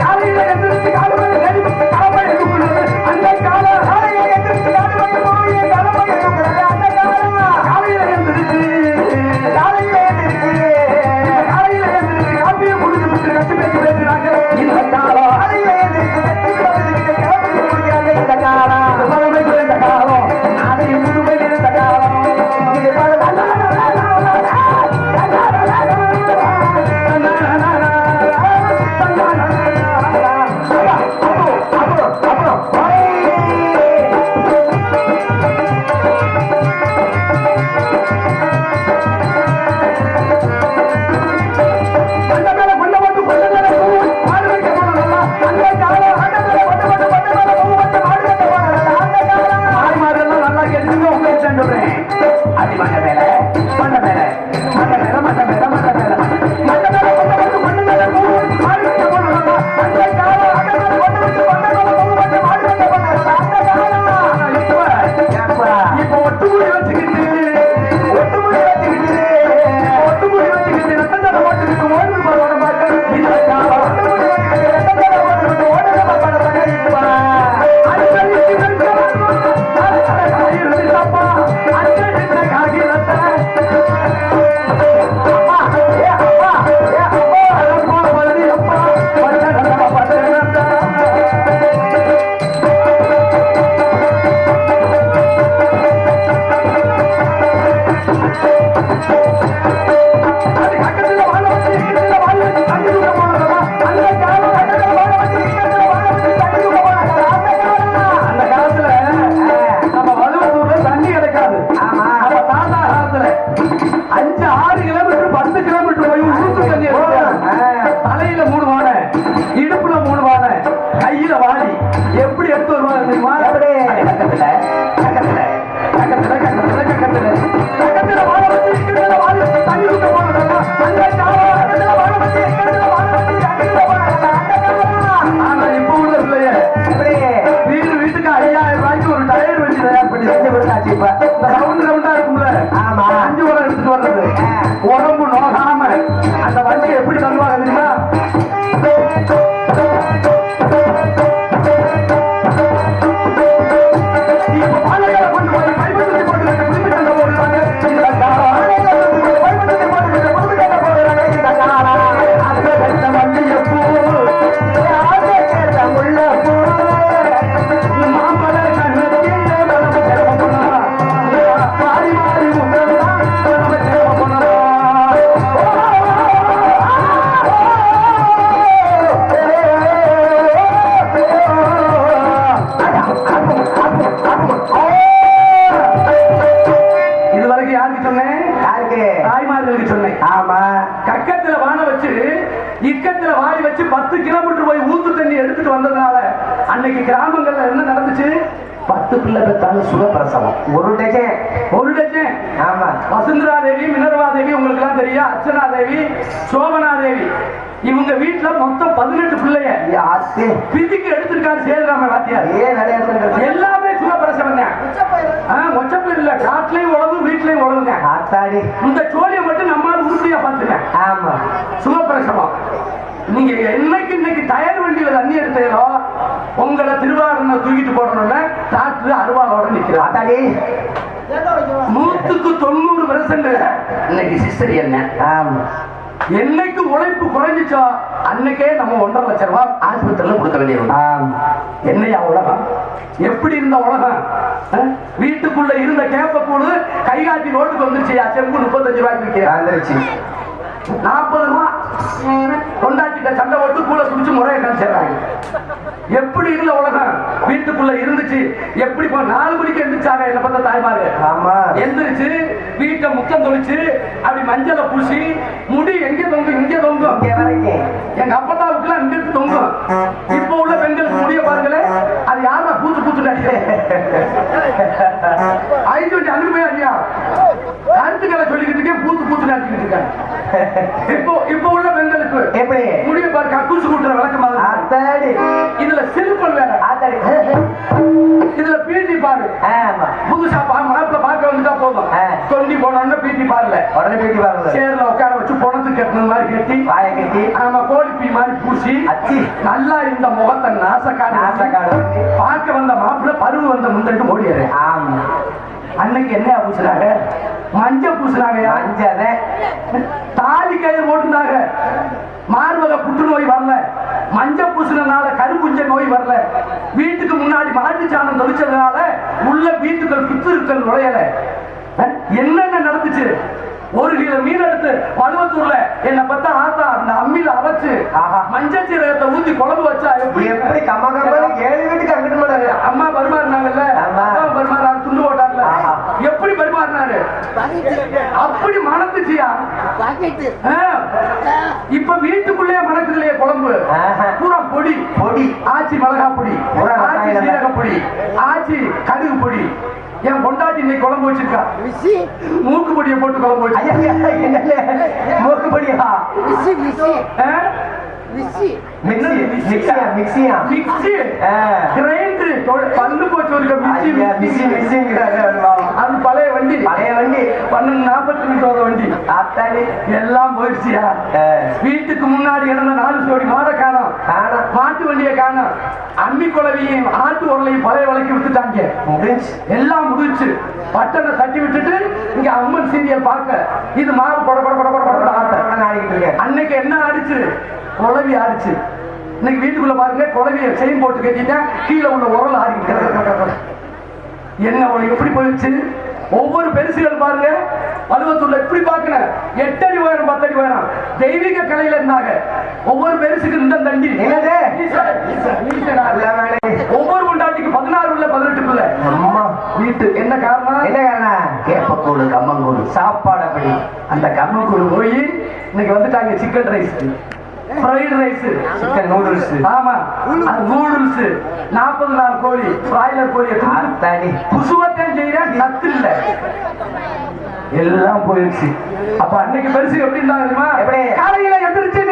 காலையில் எந்திரிச்சு காலமாக தலைமை எடுக்கிறது அந்த காலம். காலையில் எந்திரிச்சு காலமாக போய் தலைமை எடுக்கிறது அந்த காலம். காலையில் எந்திரிச்சு காப்பியை குடிச்சு கட்சி பேசி பேசுறாங்க இந்த காலம். காலையில் எந்திரிச்சு பழமை குறைந்த காலம், சேத்துல வாடி வச்சு 10 கிலோமீட்டர் போய் ஊத்து தண்ணி எடுத்துட்டு வந்ததுனால அன்னைக்கு கிராமங்கள்ல என்ன நடந்துச்சு? 10 பிள்ளை பெற்றாலும் சுகப்பிரசவம். ஒரு டஜன். ஆமா. வசுந்தரா தேவி, மினர்வா தேவி உங்களுக்கு எல்லாம் தெரியும், அர்ச்சனா தேவி, சோபனா தேவி, இவங்க வீட்டுல மொத்தம் 18 பிள்ளைய பிதிக்கு எடுத்திருக்காரு சேதுராம வாத்தியார். எல்லாமே சுகப்பிரசவம் தான். மொச்சப்பேர் இல்ல, காட்டுலயும் உழவு வீட்லயும் உழவுங்க. இந்த சோழியை மட்டும் நம்மளால உறுதியா பார்த்துட்டேன். ஆமா, சுகப்பிரசவம். நீங்க என்னைக்கு இன்னைக்கு டயர் வண்டியில தண்ணி எடுத்தீங்களோ உங்களை திருவாரூரை தூக்கிட்டு போடணும்னா டாக்டர் அருவாளோட நிக்கிறாரு. 100% இன்னைக்கு சிஸ்டர் என்ன என்னைக்கு உழைப்பு குறைஞ்சிச்சோ அன்னைக்கே நம்ம 1.5 லட்சம் ரூபாய் ஆஸ்பத்திரியில கொடுக்க வேண்டியது. என்னையா உலகம்? எப்படி இருந்த உலகம்? வீட்டுக்குள்ள இருந்த கேப்ப கூடு கைகாட்டி ரோட்டுக்கு வந்துருச்சு. செம்பு 35 ரூபாய்க்கு வந்துருச்சு. 40 ரூபாய் கொண்டாட்டிட்ட சண்டை போட்டு கூட குடிச்சு முறையை கழிச்சிடுறாங்க. எப்படி இருந்த உலகம் வீட்டுக்குள்ள இருந்துச்சு? எப்படி 4 மணிக்கு எந்திரிச்சாங்க என்ன பார்த்தா தாய்மாரு. எந்திரிச்சு வீட்டை முத்தம் தொழிச்சு அப்படி மஞ்சளை பூசி முடி எங்க தொங்கும் இங்க தொங்கும். எங்க அப்பத்தாவுக்குலாம் இங்க தொங்கும். இப்ப உள்ள பெண்களுக்கு முடிய பாருங்களேன், அது யாரா பூத்து பூத்து ஐந்து அங்க போய் ஐயா கருத்துக்களை சொல்லிக்கிட்டு இருக்கேன், பூத்து பூத்து நடிச்சுக்கிட்டு இருக்காங்க. இப்போ உள்ள பெண்களுக்கு எப்படி முடிய பாரு கக்கூசு கூட்டுற விளக்கம் இதுல சிறுப்பல் வேற, இதுல பீட்டி பாரு. புதுசா மாப்பிள்ள பார்க்க வந்துட்டா போதும், தொண்டி போனோம்னா பீட்டி பாருல உடனே பீட்டி பாருல சேர்ல உட்கார வச்சு பணத்து கட்டின மாதிரி கட்டி வாய கட்டி ஆமா கோழி பீ மாதிரி பூசி நல்லா இந்த முகத்தை நாசக்காடு பார்க்க வந்த மாப்பிள்ள பருவு வந்த முந்தட்டு ஓடியாரு. அன்னைக்கு என்ன பூசினாங்க? மஞ்சள் பூசினாங்க. மஞ்சள் தாலி கயிறு ஓட்டுனாங்க. மார்பக புற்றுநோய் வரல. மஞ்சள் பூசினால கருப்புஞ்ச நோய் வரல. வீட்டுக்கு முன்னாடி மாட்டு சாணம் தொழிச்சதுனால உள்ள வீட்டுக்கள் பித்துருக்கள் நுழையல. என்னென்ன நடந்துச்சு? 1 கிலோ மீன் எடுத்து பழுவத்தூர்ல என்ன பார்த்தா ஆத்தா அந்த அம்மியில அரைச்சு மஞ்சள் சீரகத்தை ஊத்தி குழம்பு வச்சா எப்படி வீட்டுக்கு அங்கிட்டு அம்மா பரிமாறினாங்கல்ல, பரிமாறாரு துண்டு போட்டாங்கல்ல, எப்படி பரிமாறினாரு? அப்படி மணந்துச்சியா? இப்ப வீட்டுக்குள்ளேயே மணக்குது இல்லையா குழம்பு? பூரா பொடி பொடி ஆச்சி மிளகா பொடி, ஆச்சி சீரக பொடி, ஆச்சி கடுகு பொடி. என் பொண்டாட்டி இன்னைக்கு குழம்பு வச்சிருக்கா, மூக்கு பொடியை போட்டு குழம்பு வச்சு. மூக்கு பொடியா? பல்லு போச்சு அது பழைய வண்டி 12:45 வண்டி எல்லாம் போயிடுச்சியா? வீட்டுக்கு முன்னாடி இருந்த 4 ஜோடி மாட காணோம், மாட்டு வண்டியை காணோம், அம்மி குழவையும் ஆட்டு உரலையும் பழைய விலைக்கு வித்துட்டாங்க. எல்லாம் முடிச்சு பட்டனை தட்டி விட்டுட்டு இங்க அம்மன் சீரியல் பார்க்க இது மாவு கொட கொட கொட கொட கொட ஆடிக்கிட்டு இருக்கு. அன்னைக்கு என்ன ஆடிச்சு? குழவி ஆடிச்சு. இன்னைக்கு வீட்டுக்குள்ள பாருங்க, குழவிய செயின் போட்டு கட்டிட்டேன், கீழே உள்ள உரல் ஆடிக்கிட்டு என்ன எப்படி போயிடுச்சு? ஒவ்வொரு பெருசுகள் பாருங்க, பழுவத்தூர்ல எப்படி பார்க்கணும், 8 அடி உயரம் 10 அடி உயரம் தெய்வீக கலையில இருந்தாங்க. ஒவ்வொரு பெருசுக்கு இந்த தண்டி ஒவ்வொரு கொண்டாட்டிக்கு 16 உள்ள 18 உள்ள வீட்டு. என்ன காரணம்? கேப்பக்கூடு கம்மங்கூடு சாப்பாடு. அப்படி அந்த கம்மங்கூடு போய் இன்னைக்கு வந்துட்டாங்க chicken rice, fried rice, chicken noodles. ஆமா, அது நூடுல்ஸ் 40 நாள் கோழி, பிராய்லர் கோழி குசுவத்தையும் செய்யறேன், சத்து இல்ல, எல்லாம் போயிடுச்சு. அப்ப அன்னைக்கு பரிசு எப்படி இருந்தாங்க தெரியுமா? காலையில எந்திரிச்சு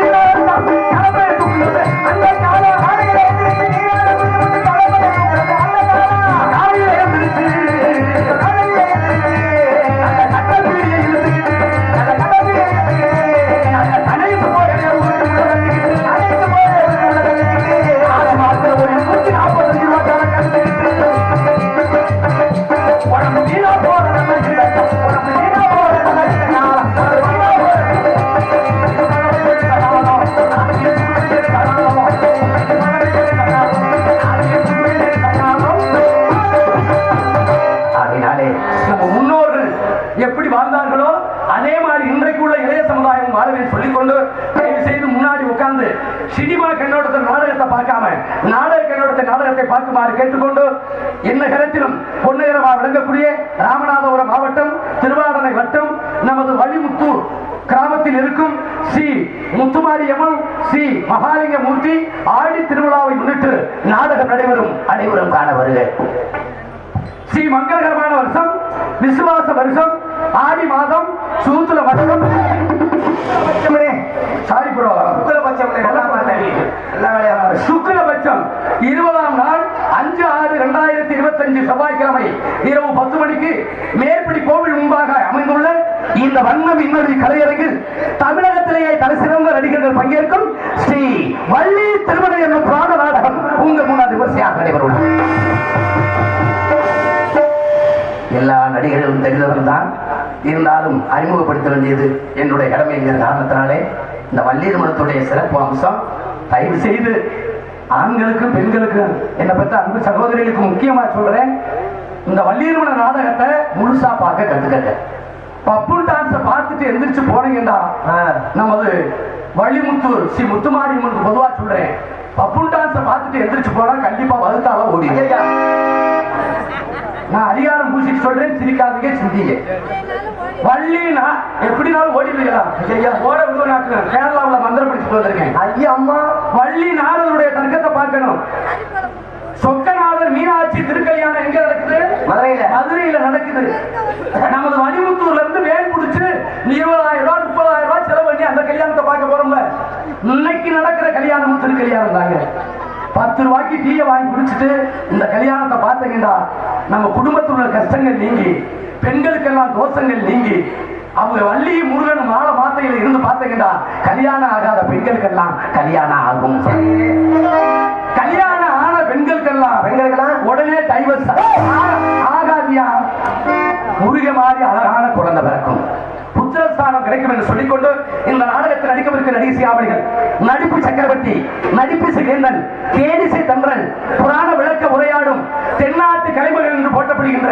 எப்படி வாழ்ந்தார்களோ அதே மாதிரி இன்றைக்கு உள்ள இளைய சமுதாயம் வாழவே சொல்லிக்கொண்டு தயவு செய்து முன்னாடி உட்கார்ந்து சினிமா கண்ணோட்டத்தை நாடகத்தை பார்க்காம நாடக கண்ணோட்டத்தை நாடகத்தை பார்க்குமாறு கேட்டுக்கொண்டு என்ன கரத்திலும் பொன்னகரமாக விளங்கக்கூடிய ராமநாதபுரம் மாவட்டம் திருவாடனை வட்டம் நமது வழிமுத்தூர் கிராமத்தில் அருள்மிகும் ஸ்ரீ முத்துமாரியம்மன் ஸ்ரீ மகாலிங்க மூர்த்தி ஆடி திருவிழாவை முன்னிட்டு நாடகம் நடைபெறும். அனைவரும் காண வருக. ஸ்ரீ மங்களகரமான வருஷம் விசுவாச வருஷம் ஆடி மாதம் சூத்துல வருஷம் சுக்லபட்சம் 20ஆம் நாள் 5/6/2025 செவ்வாய்க்கிழமை இரவு 10 மணிக்கு மேற்படி கோவில் முன்பாக அமைந்துள்ள இந்த வண்ணம் இன்னொரு கலையரங்கில் தமிழகத்திலேயே தலைசிறந்த நடிகர்கள் பங்கேற்கும் ஸ்ரீ வள்ளி திருமணம் என்னும் பிராண நாடகம் உங்கள் முன்னால் விமர்சையாக நடைபெறும். எல்லா நடிகர்களும் தெரிந்தவர்கள் தான், இருந்தாலும் அறிமுகப்படுத்த வேண்டியது என்னுடைய கடமை என்கிற காரணத்தினாலே இந்த வள்ளி திருமணத்துடைய சிறப்பு அம்சம் தயவு செய்து ஆண்களுக்கும் பெண்களுக்கும் என்னை பற்றி அன்பு சகோதரிகளுக்கு முக்கியமா சொல்றேன். இந்த வள்ளி திருமண நாடகத்தை முழுசா பார்க்க கத்துக்க. பப்புன் டான்ஸை பார்த்துட்டு எந்திரிச்சு போனீங்கன்னா நமது வள்ளிமுத்தூர் ஸ்ரீ முத்துமாரியம்மனுக்கு பொதுவா சொல்றேன், பப்புன் டான்ஸை பார்த்துட்டு எந்திரிச்சு போனா கண்டிப்பா வகுத்தால ஓடி. நான் அதிகாரம் பூசிட்டு சொல்றேன், சிரிக்காதீங்க, சிந்திங்க. வள்ளினா எப்படினாலும் ஓடிடுவீங்களா? ஓட விடுவனாக்கு கேரளாவில் மந்திரம் பிடிச்சிட்டு வந்திருக்கேன். ஐயா அம்மா, வள்ளி நாரதனுடைய தர்க்கத்தை பார்க்கணும். சொக்கநாதர் மீனாட்சி திருக்கல்யாணம் எங்க நடக்குது? மதுரையில நடக்குது. நமது வடிமுத்தூர்ல இருந்து வேன் பிடிச்சு 20,000 ரூபாய் 30,000 ரூபாய் செலவு பண்ணி அந்த கல்யாணத்தை பார்க்க போறோம்ல. இன்னைக்கு நடக்கிற கல்யாணமும் திருக்கல்யாணம் தாங்க. 10 ரூபாய்க்கு டீயை வாங்கி குடிச்சிட்டு இந்த கல்யாணத்தை பார்த்தீங்கன்னா நம்ம குடும்பத்தில் உள்ள கஷ்டங்கள் நீங்கி, பெண்களுக்கெல்லாம் தோஷங்கள் நீங்கி, அவங்க வள்ளி முருகன் மாலை மாத்தையில இருந்து பார்த்தீங்கன்னா கல்யாணம் ஆகாத பெண்களுக்கெல்லாம் கல்யாணம் ஆகும். கல்யாணம் ஆன பெண்களுக்கெல்லாம் உடனே டைவர்ஸ் ஆகாதியா, முருக மாதிரி அழகான குழந்தை பிறக்கும், புத்திரஸ்தானம் கிடைக்கும் என்று சொல்லிக்கொண்டு இந்த நாடகத்தில் நடிக்கவிருக்கிற நடிகை சியாமணிகள் நடிப்பு சக்கரவர்த்தி, நடிப்பு சிகேந்தன், கேடிசை தன்றல், புராண விளக்க உரையாடும் தென்னாட்டு கலைமகள் என்று போற்றப்படுகின்ற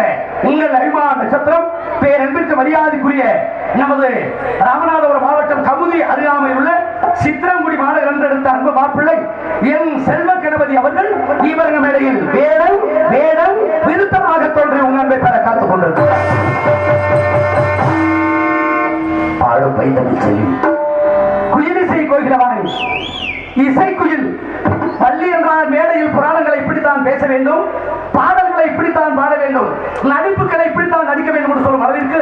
உங்கள் அபிமான நட்சத்திரம் பேரன்பிற்கு மரியாதைக்குரிய நமது ராமநாதபுரம் மாவட்டம் கமுதி அருகாமையில் உள்ள சித்திரங்குடி மாநகர் என்றெடுத்த அன்பு மாப்பிள்ளை என் செல்வ கணபதி அவர்கள் இவர்கள் மேடையில் வேடம் வேடம் விருத்தமாக தோன்றி உங்கள் அன்பை பெற காத்துக் கொண்டிருக்கிறார். பாடும் வைத்தமிழ் செல்வி குயிலிசை கோகிலவாணி இசைக்குயில். வள்ளி என்றால் மேடையில் புராணங்களை இப்படித்தான் பேச வேண்டும், பாடல்களை இப்படித்தான் பாட வேண்டும், நடிப்புகளை இப்படித்தான் நடிக்க வேண்டும் என்று சொல்லும் அளவிற்கு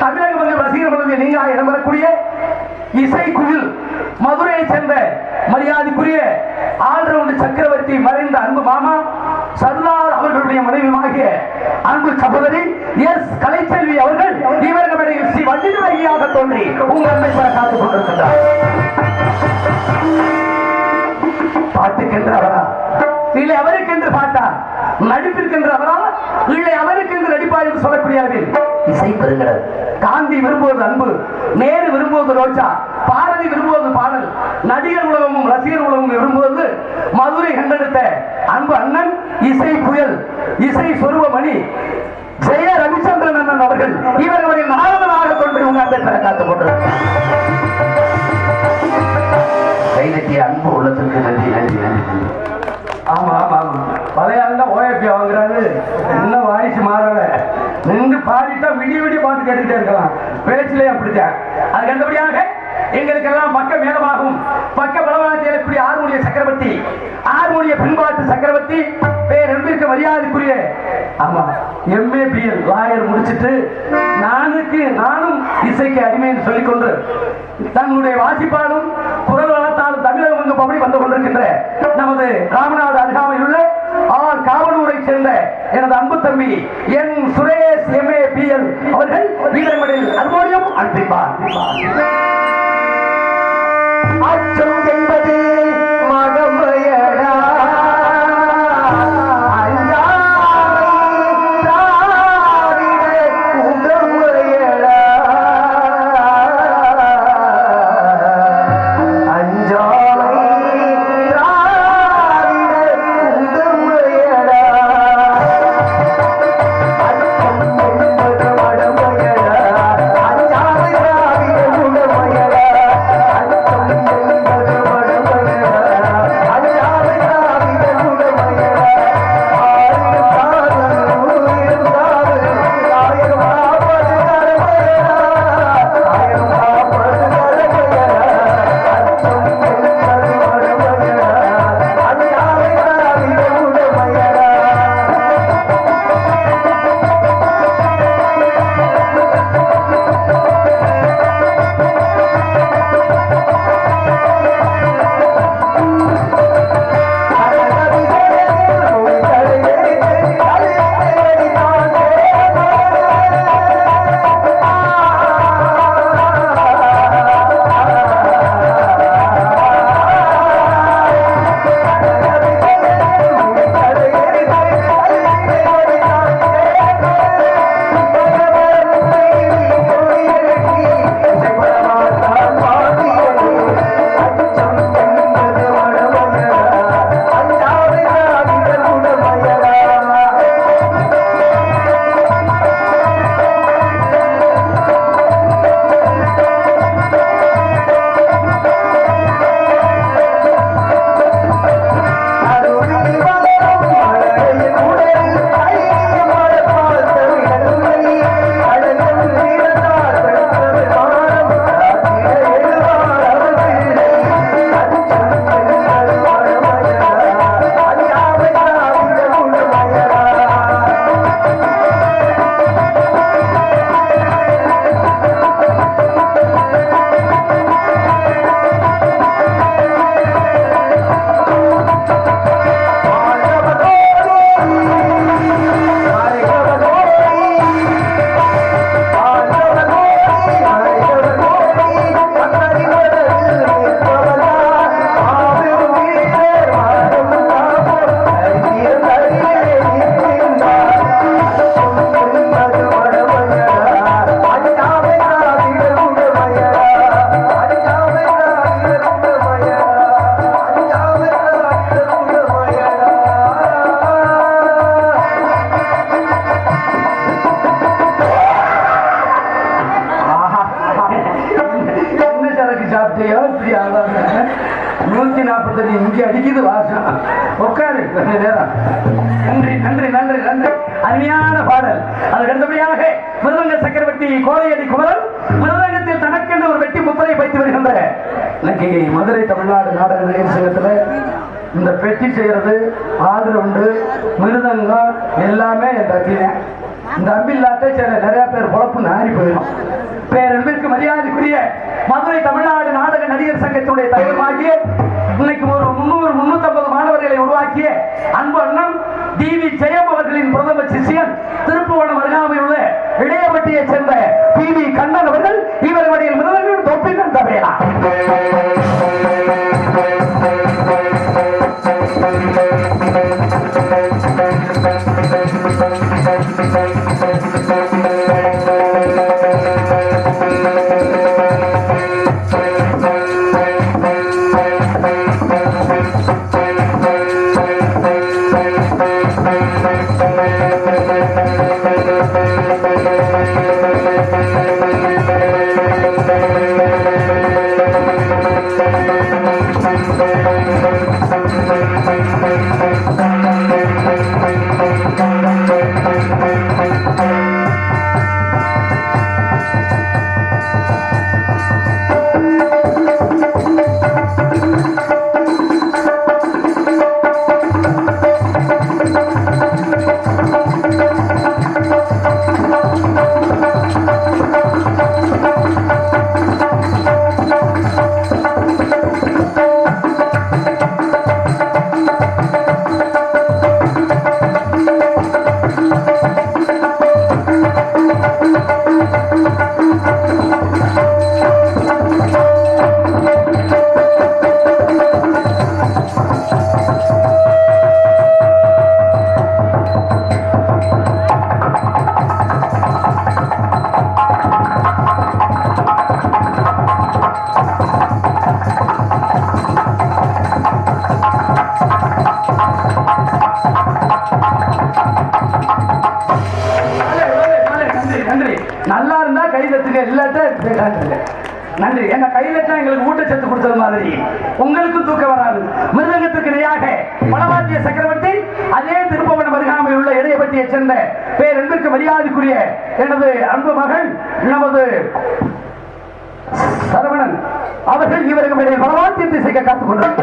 தமிழக மக்கள் ரசிகர் மனதில் நீங்க இடம்பெறக்கூடிய இசைக்குயில் மதுரையை சேர்ந்த மரியாதைக்குரிய ஆல்ரவுண்ட் சக்கரவர்த்தி மறைந்த அன்பு மாமா சர்தார் அவர்களுடைய மனைவியாகிய அன்பு சகோதரி எஸ் கலைச்செல்வி அவர்கள் இவர்கள் ஸ்ரீ வள்ளியாக தோன்றி உங்கள் அன்பை பெற காத்துக் கொண்டிருக்கின்றார். பாட்டுக்கென்று அவரா இல்லை அவருக்கென்று பாட்டா, நடிப்பிற்கென்று அவரா இல்லை அவருக்கென்று நடிப்பா என்று சொல்லக்கூடிய அளவில் இசை பெறுகிறது. காந்தி விரும்புவது அன்பு, நேரு விரும்புவது ரோஜா, பாரதி விரும்புவது பாடல், நடிகர் உலகமும் ரசிகர் உலகமும் விரும்புவது மதுரை கண்டெடுத்த அன்பு அண்ணன் இசை புயல், இசை சொருவமணி ஜெய ரவிச்சந்திரன் அண்ணன் அவர்கள் இவர்களின் நாரதனாக கொண்டு உங்கள் அன்பை பெற காத்துக் கொண்டிருக்கிறார். கைதட்டிய அன்பு உள்ளத்திற்கு நன்றி நன்றி நன்றி. ஆமா ஆமா ஆமா, பழைய ஓஎப்பி வாங்குறாரு, இன்னும் வாரிசு மாறல, நின்று பாடிட்டா விடிய விடிய பாட்டு கேட்டுக்கிட்டே இருக்கலாம், பேச்சிலே அப்படித்தான். அதுக்கு அடுத்தபடியாக எங்களுக்கெல்லாம் பக்க மேலமாகவும் பக்க பலமாக தேடக்கூடிய ஆறுமொழிய சக்கரவர்த்தி, ஆறுமொழிய பின்பாட்டு சக்கரவர்த்தி பேரன்பிற்கு மரியாதைக்குரிய ஆமா MABL லாயர் முடிச்சிட்டு நானும் இசைக்கு அடிமை என்று சொல்லிக்கொண்டு தன்னுடைய வாசிப்பாலும் குரல் வளர்த்தாலும் தமிழகம் எங்கு பபடி வந்து கொண்டிருக்கின்ற நமது ராமநாடு அருகாமையில் உள்ள காவலூரை சேர்ந்த எனது அன்பு தம்பி என் சுரேஷ் MABL அவர்கள் வீரர்களில் அர்மோனியம் அன்பிப்பார். அச்சம் என்பது மகமையடா, 145 இங்கே அடிக்குது வாசம். உட்காரு நேரம். நன்றி நன்றி நன்றி நன்றி. அருமையான பாடல். அதுக்கு அடுத்தபடியாக மிருதங்க சக்கரவர்த்தி கோதையடி குமரன் மிருதங்கத்தில் தனக்கென்று ஒரு வெட்டி முத்திரை வைத்து வருகின்ற இன்னைக்கு மதுரை தமிழ்நாடு நாடக நடிகர் சங்கத்தில் இந்த பெட்டி செய்யறது ஆல்ரவுண்டு மிருதங்கம் எல்லாமே என் தட்டினேன். இந்த அம்பில்லாட்டை சில நிறைய பேர் பொழப்பு நாரி போயிடும். பேரன்பிற்கு மரியாதைக்குரிய மதுரை தமிழ்நாடு நாடக நடிகர் சங்கத்தினுடைய தலைவராகிய இன்னைக்கு ஒரு 300-350 மாணவர்களை உருவாக்கிய அன்பு அண்ணன் டிவி ஜெயம் அவர்களின் பிரதம சிஷியன் திருப்புவனம் அருகாமையில் உள்ள இளையப்பட்டியை சேர்ந்த பி.வி. கண்ணன் அவர்கள் இவர்களுடைய மிருதங்கள் தொப்பின் தவையா நல்லா இருந்தா கைதத்துக்கு இல்லாட்ட நன்றி. எங்க கையிலட்டம் எங்களுக்கு ஊட்டச்சத்து கொடுத்தது மாதிரி உங்களுக்கும் தூக்கம் வராது. மிருதங்கத்திற்கு இணையாக வடமாத்திய சக்கரவர்த்தி அதே திருப்பவனம் அருகாமையில் உள்ள இடையப்பட்டியை சேர்ந்த பேரன்பிற்கு மரியாதைக்குரிய எனது அன்பு மகள் நமது சரவணன் அவர்கள் இவர்களுடைய வடமாத்தியத்தை செய்ய காத்துக் கொண்டார்.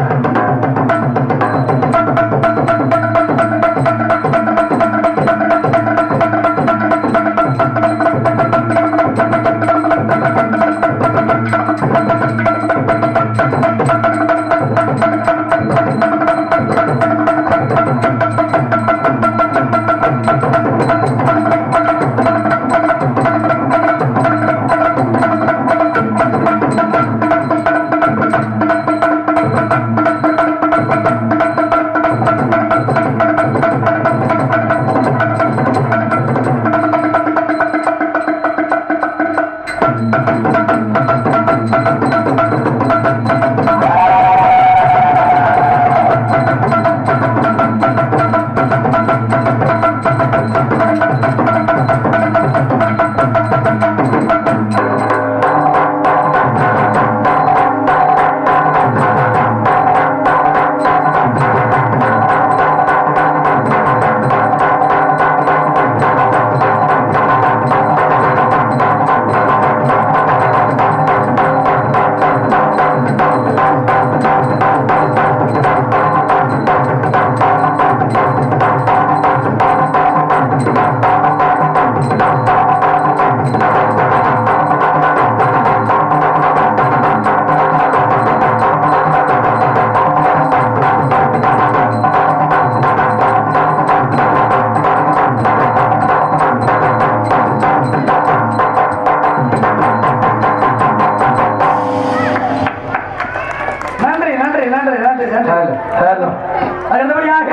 அடுத்தபடியாக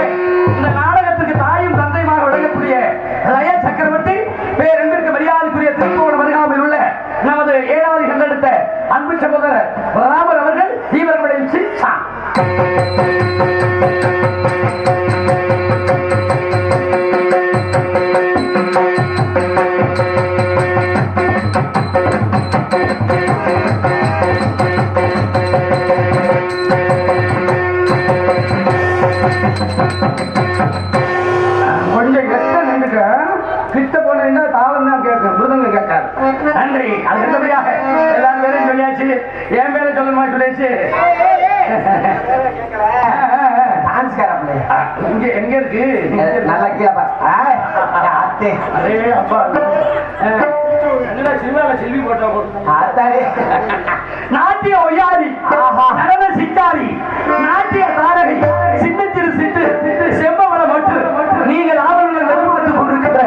இந்த நாடகத்திற்கு தாயும் தந்தையுமாக விளங்கக்கூடிய லய சக்கரவர்த்தி பேரன்பிற்கு மரியாதைக்குரிய திருப்பூர் அருகாமையில் உள்ள நமது 7வது கண்டெடுத்த அன்பு சகோதரர் ராமர் அவர்கள் இவர்களுடைய சிக்ஷா அது நல்லபடியாக எல்லாரும் பேரையும் சொல்லியாச்சு, என் பேரை சொல்லணுமா சொல்லியாச்சு. இங்க எங்க இருக்கு நல்லா கீழப்பா அதே அப்பா செல்வி போட்டா நாட்டிய ஒய்யாரி நடன சிக்காரி நாட்டிய தாரகை சின்ன சிறு சிட்டு செம்பவள மற்றும் நீங்கள் ஆவணங்கள் நிறுவனத்துக் கொண்டிருக்கின்ற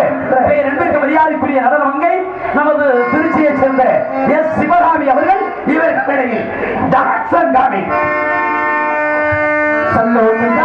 நண்பருக்கு மரியாதைக்குரிய நடன மங்கை நமது திருச்சியை சேர்ந்த எஸ் சிவகாமி அவர்கள் இவர் மேடையில் டாக்டர் காமி சொல்லுங்க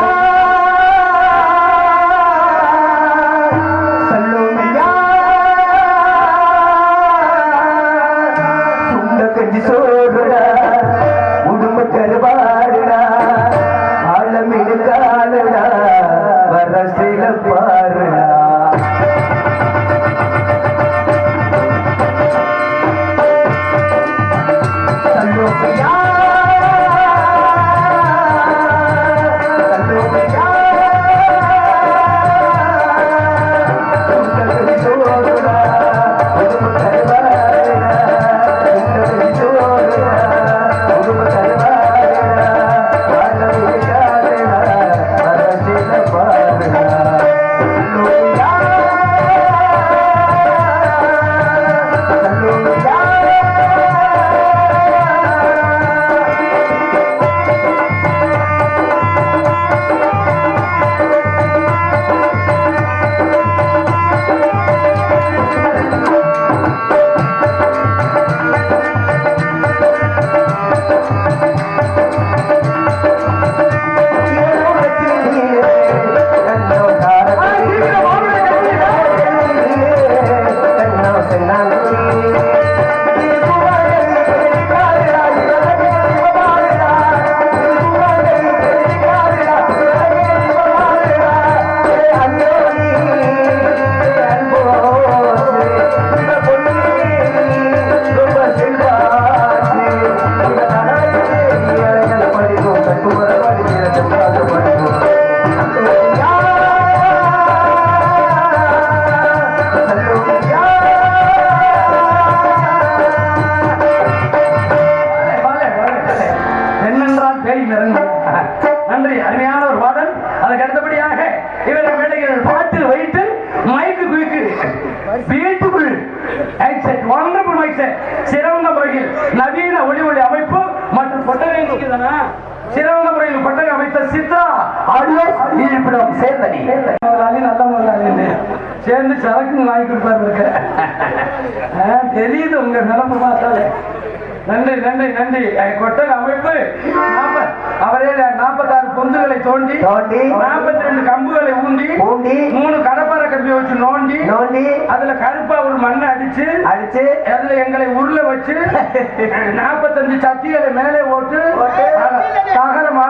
நன்றி, அருமையான ஒரு பாடல். அதுக்கு அடுத்தபடியாக இவர்கள் மேடையில் பாட்டு வைத்து மைக்கு குயிக்கு beautiful mic set, wonderful mic set, சிறந்த முறையில் நவீன ஒளி அமைப்பு மற்றும் கொட்டகை சிறந்த முறையில் கொட்டகை அமைத்த சித்ரா ஆடியோ இருப்பிடம் சேர்ந்தனி நல்ல முதலாளி சேர்ந்து சரக்கு வாங்கி கொடுப்பாரு இருக்க தெரியுது உங்க நிலப்பு பார்த்தாலே. நன்றி நன்றி நன்றி. கொட்டகை அமைப்பு அவரே 46 பொந்துகளை தோண்டி 42 கம்புகளை ஊண்டி 3 கடப்பார கம்பி வச்சு நோண்டி அதுல கருப்பா ஒரு மண்ணை அடிச்சு அதுல எங்களை உருள வச்சு 45 சட்டிகளை மேலே ஓட்டு தகரமா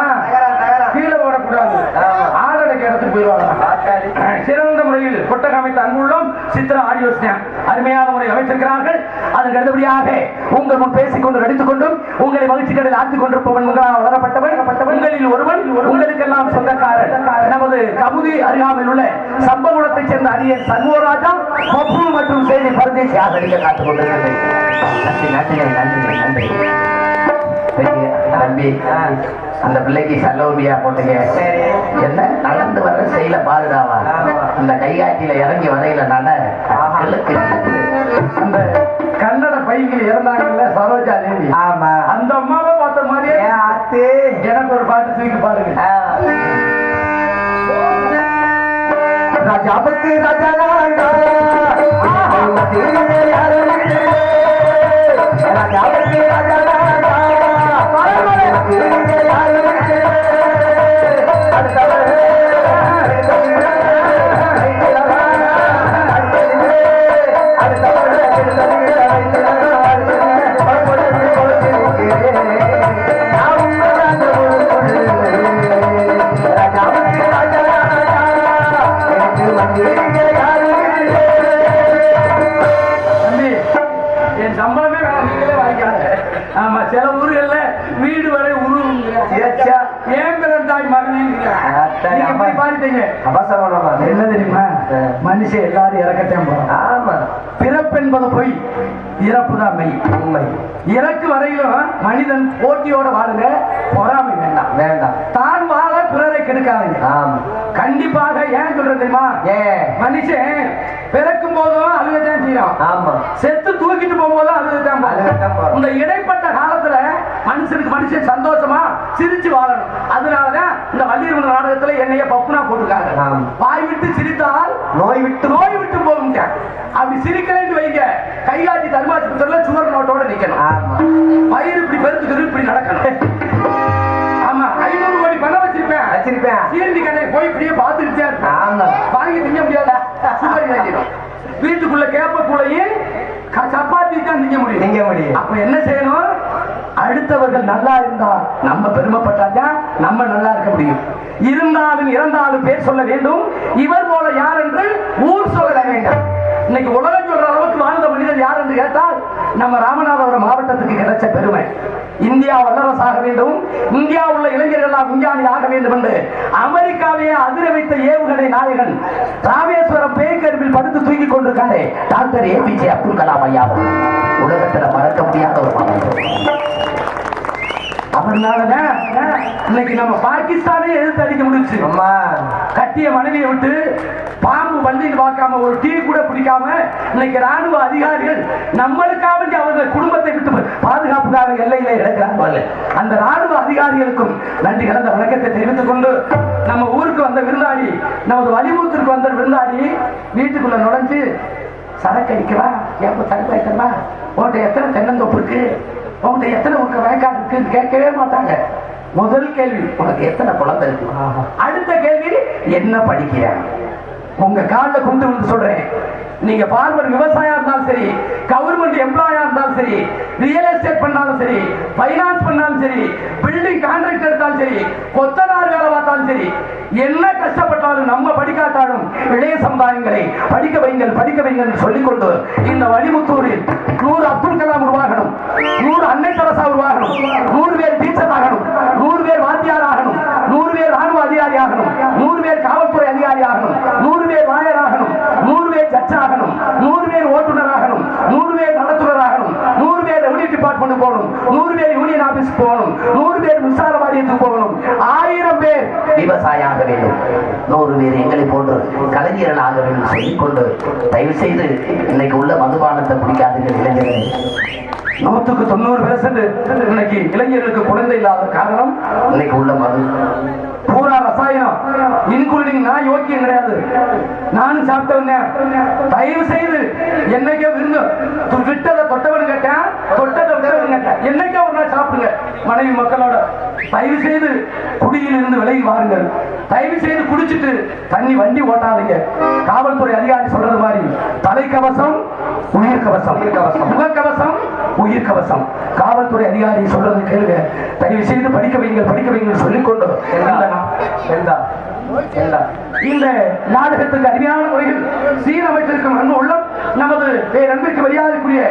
கீழே போடக்கூடாது, ஆளடைக்கு இடத்துக்கு போயிடுவாங்க. சிறந்த முறையில் கொட்டகை அமைத்த அங்குள்ளோம் சித்ரா ஆடியோ அருமையான முறையில் அமைத்திருக்கிறார்கள். அதற்கு அடுத்தபடியாக உங்கள் முன் பேசிக்கொண்டு நடித்துக் கொண்டும் உங்களை மகிழ்ச்சி கடலில் ஆற்றிக் கொண்டிருப்பவன் உங்களால் வளரப்பட்டவன் உங்களில் ஒருவன் உங்களுக்கெல்லாம் சொந்தக்காரன் நமது கமுதி அருகாமையில் உள்ள சம்பகுளத்தைச் சேர்ந்த அரியன் சண்முகராஜா பப்பு மற்றும் செய்தி பரதேசி ஆதரிக்க காத்துக் கொண்டிருக்கிறது. தம்பி அந்த பிள்ளைக்கு சல்லோபியா போட்டுங்க, என்ன நடந்து வர செயல பாதுகாவா அந்த கைகாட்டியில இறங்கி வரையில நட அந்த கன்னட பையன் இறந்தாங்கல்ல சரோஜா தேவி, ஆமா அந்த அம்மாவை பார்த்த மாதிரியே எனக்கு ஒரு பாட்டு தூக்கி பாருங்க. ராஜாவுக்கு ராஜா ராஜாவுக்கு ராஜா என் சம்பளமே நீங்களே வாங்கிக்காங்க. ஆமா சில ஊர்கள்ல வீடு வரை உருவுங்க ஏன் பிறந்தாய் மகனே பாடிட்டீங்க. என்ன தெரியுமா, மனுஷன் எல்லாரும் இறக்கத்தான் போறான். ஆமா, பிறப்பு என்பது பொய், இறப்புதான் மெய். உண்மை. இறக்கு வரையிலும் மனிதன் போட்டியோட வாழுங்க, பொறாமை வேண்டாம். வேண்டாம். தான் வாழ பிறரை கெடுக்காதீங்க. கண்டிப்பாக. ஏன் சொல்றது தெரியுமா, மனுஷன் பிறக்கும் போதும் அழுகத்தான் செய்யறான். ஆமா, செத்து தூக்கிட்டு போகும்போதும் அழுகத்தான். இந்த இடைப்பட்ட காலத்துல மனுஷனுக்கு மனுஷன் சந்தோஷமா சிரிச்சு வாழணும். அதனாலதான் இந்த வள்ளியம்மன் நாடகத்துல என்னைய பப்புனா போட்டுருக்காங்க. வாய் விட்டு சிரித்தால் நோய் விட்டு போகும். அப்படி சிரிக்கலன்னு வைங்க, கைகாட்டி தர்மாஸ்பத்திரியில சுவர் நோட்டோட நிக்கணும். வயிறு இப்படி பெருத்துக்கிறது, இப்படி நடக்கணும். ஆமா, 500 கோடி பணம் வச்சிருப்பேன். சீரண்டி கடை போய் இப்படியே பார்த்துக்கிட்டே இருப்பேன். வாங்கி திங்க முடியாத வீட்டுக்குள்ள கேப்ப கூடையும் சப்பாத்தி தான் திங்க முடியும். அப்ப என்ன செய்யணும், அடுத்தவர்கள் நல்லா இருந்தா நம்ம பெருமைப்பட்டாதான் நம்ம நல்லா இருக்க முடியும். இருந்தாலும் இறந்தாலும் பேர் சொல்ல வேண்டும். இவர் போல யார் என்று ஊர் சொல்ல வேண்டும். இன்னைக்கு உலகம் சொல்ற அளவுக்கு வாழ்ந்த மனிதர் யார் என்று கேட்டால் நம்ம ராமநாதபுரம் மாவட்டத்துக்கு கிடைச்ச பெருமை. இந்தியா வல்லரசாக வேண்டும், இந்தியா உள்ள இளைஞர்கள் விஞ்ஞானி ஆக வேண்டும் என்று அமெரிக்காவையே அதிர வைத்த ஏவுகணை நாயகன் ராமேஸ்வரம் பேய்கருவில் படுத்து தூக்கி கொண்டிருக்காரு டாக்டர் APJ அப்துல் கலாம் ஐயா. உலகத்தில் மறக்க முடியாத ஒரு மாவட்டம். அவர்னாலதான் இன்னைக்கு நம்ம பாகிஸ்தானே எதிர்த்து அடிக்க முடிச்சு. கட்டிய மனைவியை விட்டு பாம்பு வண்டின்னு பார்க்காம ஒரு டீ கூட பிடிக்காம இன்னைக்கு ராணுவ அதிகாரிகள் நம்மளுக்காக அவர்கள் குடும்பத்தை விட்டு பாதுகாப்புக்காக எல்லையில இழக்கிறார்கள். அந்த ராணுவ அதிகாரிகளுக்கும் நன்றி கலந்த வணக்கத்தை தெரிவித்துக் கொண்டு நம்ம ஊருக்கு வந்த விருந்தாடி, நமது வலிமூத்திற்கு வந்த விருந்தாடி வீட்டுக்குள்ள நுழைஞ்சு சரக்கு அடிக்கவா, ஏப்ப சரக்கு வைக்கணுமா, உன்கிட்ட எத்தனை தென்னந்தோப்பு இருக்கு, உங்கள்கிட்ட எத்தனை ஊருக்கு வயக்காடு இருக்குன்னு கேட்கவே மாட்டாங்க. முதல் கேள்வி, உனக்கு எத்தனை குழந்தை இருக்கு. அடுத்த கேள்வி, என்ன படிக்கிறேன். உங்க காலில் கொண்டு வந்து சொல்றேன், நீங்க பார்மர் விவசாயம் இருந்தாலும் சரி, கவர்மெண்ட் எம்ப்ளாயா இருந்தாலும் சரி, ரியல் எஸ்டேட் பண்ணாலும் சரி, பைனான்ஸ் பண்ணாலும் சரி, பில்டிங் கான்ட்ராக்ட் எடுத்தாலும் சரி, கொத்தனார் வேலை பார்த்தாலும் சரி, என்ன கஷ்டப்பட்டாலும் நம்ம படிக்காட்டாலும் இளைய சமுதாயங்களை படிக்க வைங்கள் சொல்லிக்கொண்டு இந்த வலிமுத்தூரில் 100 அப்துல் கலாம் உருவாகணும், 100 அன்னை தெரசா உருவாகணும், 100 பேர் டீச்சர் ஆகணும், 100 பேர் வாத்தியார் ஆகணும், 100 பேர் ராணுவ அதிகாரி ஆகணும், 100 பேர் காவல்துறை அதிகாரி ஆகணும், 100 பேர் லாயர் ஆகணும், 100 பேர் ஜட்ஜ் ஆகணும், 100 பேர் ஓட்டுநர் ஆகணும், 100 பேர் நடத்துனர் ஆகணும், 100 பேர் ரெவன்யூ டிபார்ட்மெண்ட் போகணும், 100 பேர் யூனியன் ஆபீஸ் போகணும், 100 பேர் மின்சார வாரியத்துக்கு போகணும், 1000 பேர் விவசாயம் ஆக வேண்டும், 100 பேர் எங்களை போன்று கலைஞர்கள் ஆக வேண்டும் சொல்லிக்கொண்டு தயவு செய்து இன்னைக்கு உள்ள மதுபானத்தை குடிக்காதீர்கள் இளைஞர்கள். 100க்கு 90% இன்னைக்கு இளைஞர்களுக்கு குழந்தை இல்லாத காரணம் இன்னைக்கு உள்ள மது பூரா ரசாயனம், இன்க்ளூடிங் நான் யோக்கியம் கிடையாது, நானும் சாப்பிட்டவங்க. தயவு செய்து என்னைக்கோ விருந்து விட்டதை தொட்டவன் கேட்டேன், தொட்டதை விட்டவன் கேட்டேன், என்னைக்கோ ஒரு நாள் சாப்பிடுங்க மனைவி மக்களோட. தயவு செய்து குடியில் இருந்து விலகி வாருங்கள். தயவு செய்து குடிச்சிட்டு தண்ணி வண்டி ஓட்டாதீங்க. காவல்துறை அதிகாரி சொல்றது மாதிரி தலைக்கவசம் உயிர் கவசம், முகக்கவசம் உயிர் கவசம். காவல்துறை அதிகாரி சொல்றது கேளுங்க. தயவு செய்து படிக்க வைங்கள் சொல்லிக்கொண்டு இந்த நாடகத்துக்கு அருமையான முறையில் சீரமைத்திருக்கும் அன்பு உள்ளம் நமது பேரன்பிற்கு மரியாதைக்குரிய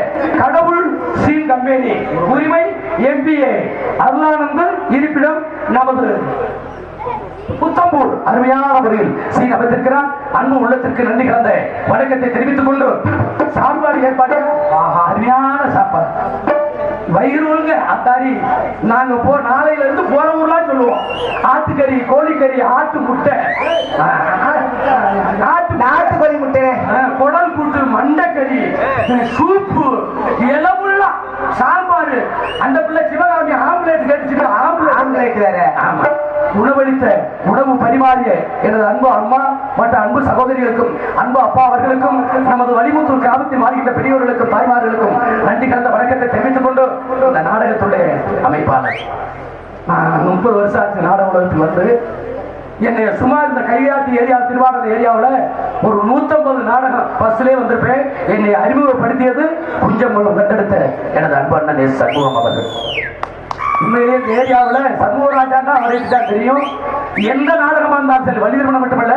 கடவுள் சீன் கம்பெனி உரிமை MPA அருளானந்தன் இருப்பிடம் நமது புத்தம்பூர் அருமையான முறையில் சீன் அமைத்திருக்கிறார். அன்பு உள்ளத்திற்கு நன்றி கலந்த வணக்கத்தை தெரிவித்துக் கொண்டு சாப்பாடு ஏற்பாடு அருமையான சாப்பாடு வயிறு அத்தாரி. நாங்க நாளையில இருந்து போற ஊர்லாம் சொல்லுவோம். ஆட்டுக்கறி, கோழிக்கறி, ஆட்டு முட்டை, நாட்டுக்கறி முட்டை, குடல் கூட்டு, மண்டைக்கறி, சூப்பு, இளவுள்ள சாம்பார். அந்த பிள்ளை சிவகாமி ஆம்லேட் கேட்டுச்சு, ஆம்லேட் வேற. ஆமா, உணவளித்த உணவு பரிமாறிய எனது அன்பு அம்மா மற்ற அன்பு சகோதரிகளுக்கும் அன்பு அப்பா அவர்களுக்கும் நமது வலிமுத்தூர் கிராமத்தில் வாழ்கின்ற பெரியவர்களுக்கும் தாய்மார்களுக்கும் நன்றி கலந்த வணக்கத்தை தெரிவித்துக் கொண்டு இந்த நாடகத்துடைய அமைப்பாளர் 30 வருஷம் ஆச்சு நாடக உலகத்துக்கு வந்து. என்னை சுமார் இந்த கையாட்டி ஏரியா, திருவாரூர் ஏரியாவில் ஒரு 150 நாடகம் பஸ்லேயே வந்திருப்பேன். என்னை அறிமுகப்படுத்தியது குஞ்சம்பலம் கண்டெடுத்த எனது அன்பு அண்ணன் சண்முகம் அவர்கள். உண்மையிலே இந்த ஏரியாவில் சண்முகராஜாண்டா அவருக்கு தான் தெரியும். எந்த நாடகமா இருந்தாலும் சரி, வள்ளிதர்மணம் மட்டுமல்ல,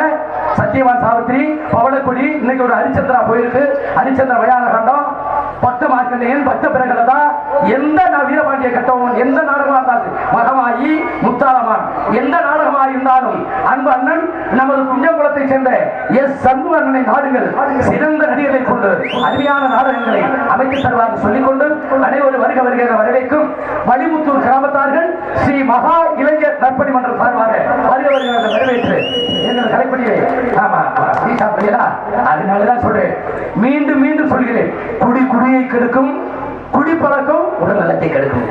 சத்தியவான் சாவித்திரி, பவளக்குடி, இன்னைக்கு ஒரு ஹரிச்சந்திரா போயிருக்கு, ஹரிச்சந்திர வயான கண்டம், பட்டமாக்கி மார்க்கண்டேயன் பக்த பிறகுலதா எந்த வீரபாண்டிய கட்டவன் எந்த நாடகமா இருந்தாலும் மகமாயி முத்தாரமான் எந்த நாடகமா இருந்தாலும் அன்பு அண்ணன் நமது குஞ்சங்குளத்தை சேர்ந்த எஸ் சண்முக அண்ணனை நாடுகள் சிறந்த நடிகர்களை கொண்டு அருமையான நாடகங்களை அமைத்து தருவார் சொல்லிக்கொண்டு அனைவரும் வருக வருகிற வரவேற்கும் வடிமுத்தூர் கிராமத்தார்கள் ஸ்ரீ மகா இளைஞர் நற்பணி மன்றம் சார்பாக வருக வருகிற வரவேற்று எங்கள் கலைப்பணியை அதனாலதான் சொல்றேன் மீண்டும் மீண்டும் சொல்கிறேன் குடியை கெடுக்கும் குடிப்பழக்கம் உடல் நலத்தை கெடுக்கும்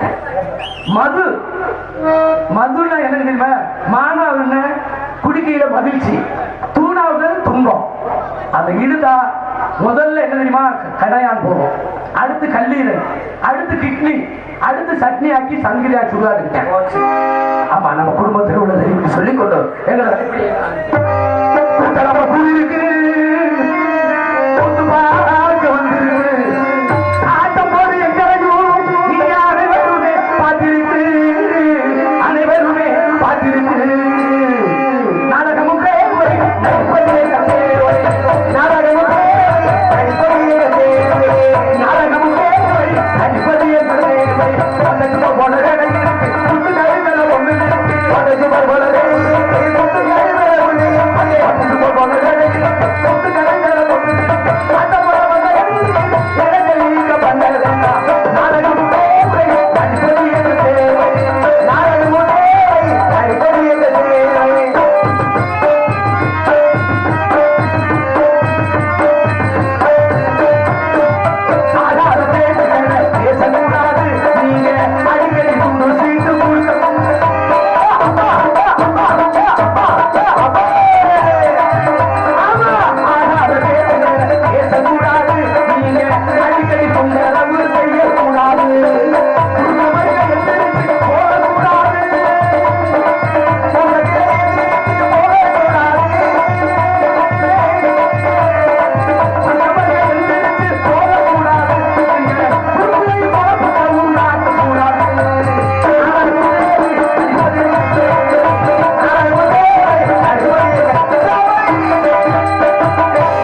மதுனா என்ன தெரியுமா மானாவுன்னு குடிக்கையில மகிழ்ச்சி தூணாவது துன்பம் அதை இழுதா முதல்ல என்ன தெரியுமா கடையான் போகும் அடுத்து கல்லீரல் அடுத்து கிட்னி அடுத்து சட்னி ஆக்கி சங்கிலியா சுடுவாரு ஆமா நம்ம குடும்பத்தில் உள்ளதை சொல்லிக்கொண்டு எங்களை கூட்டணி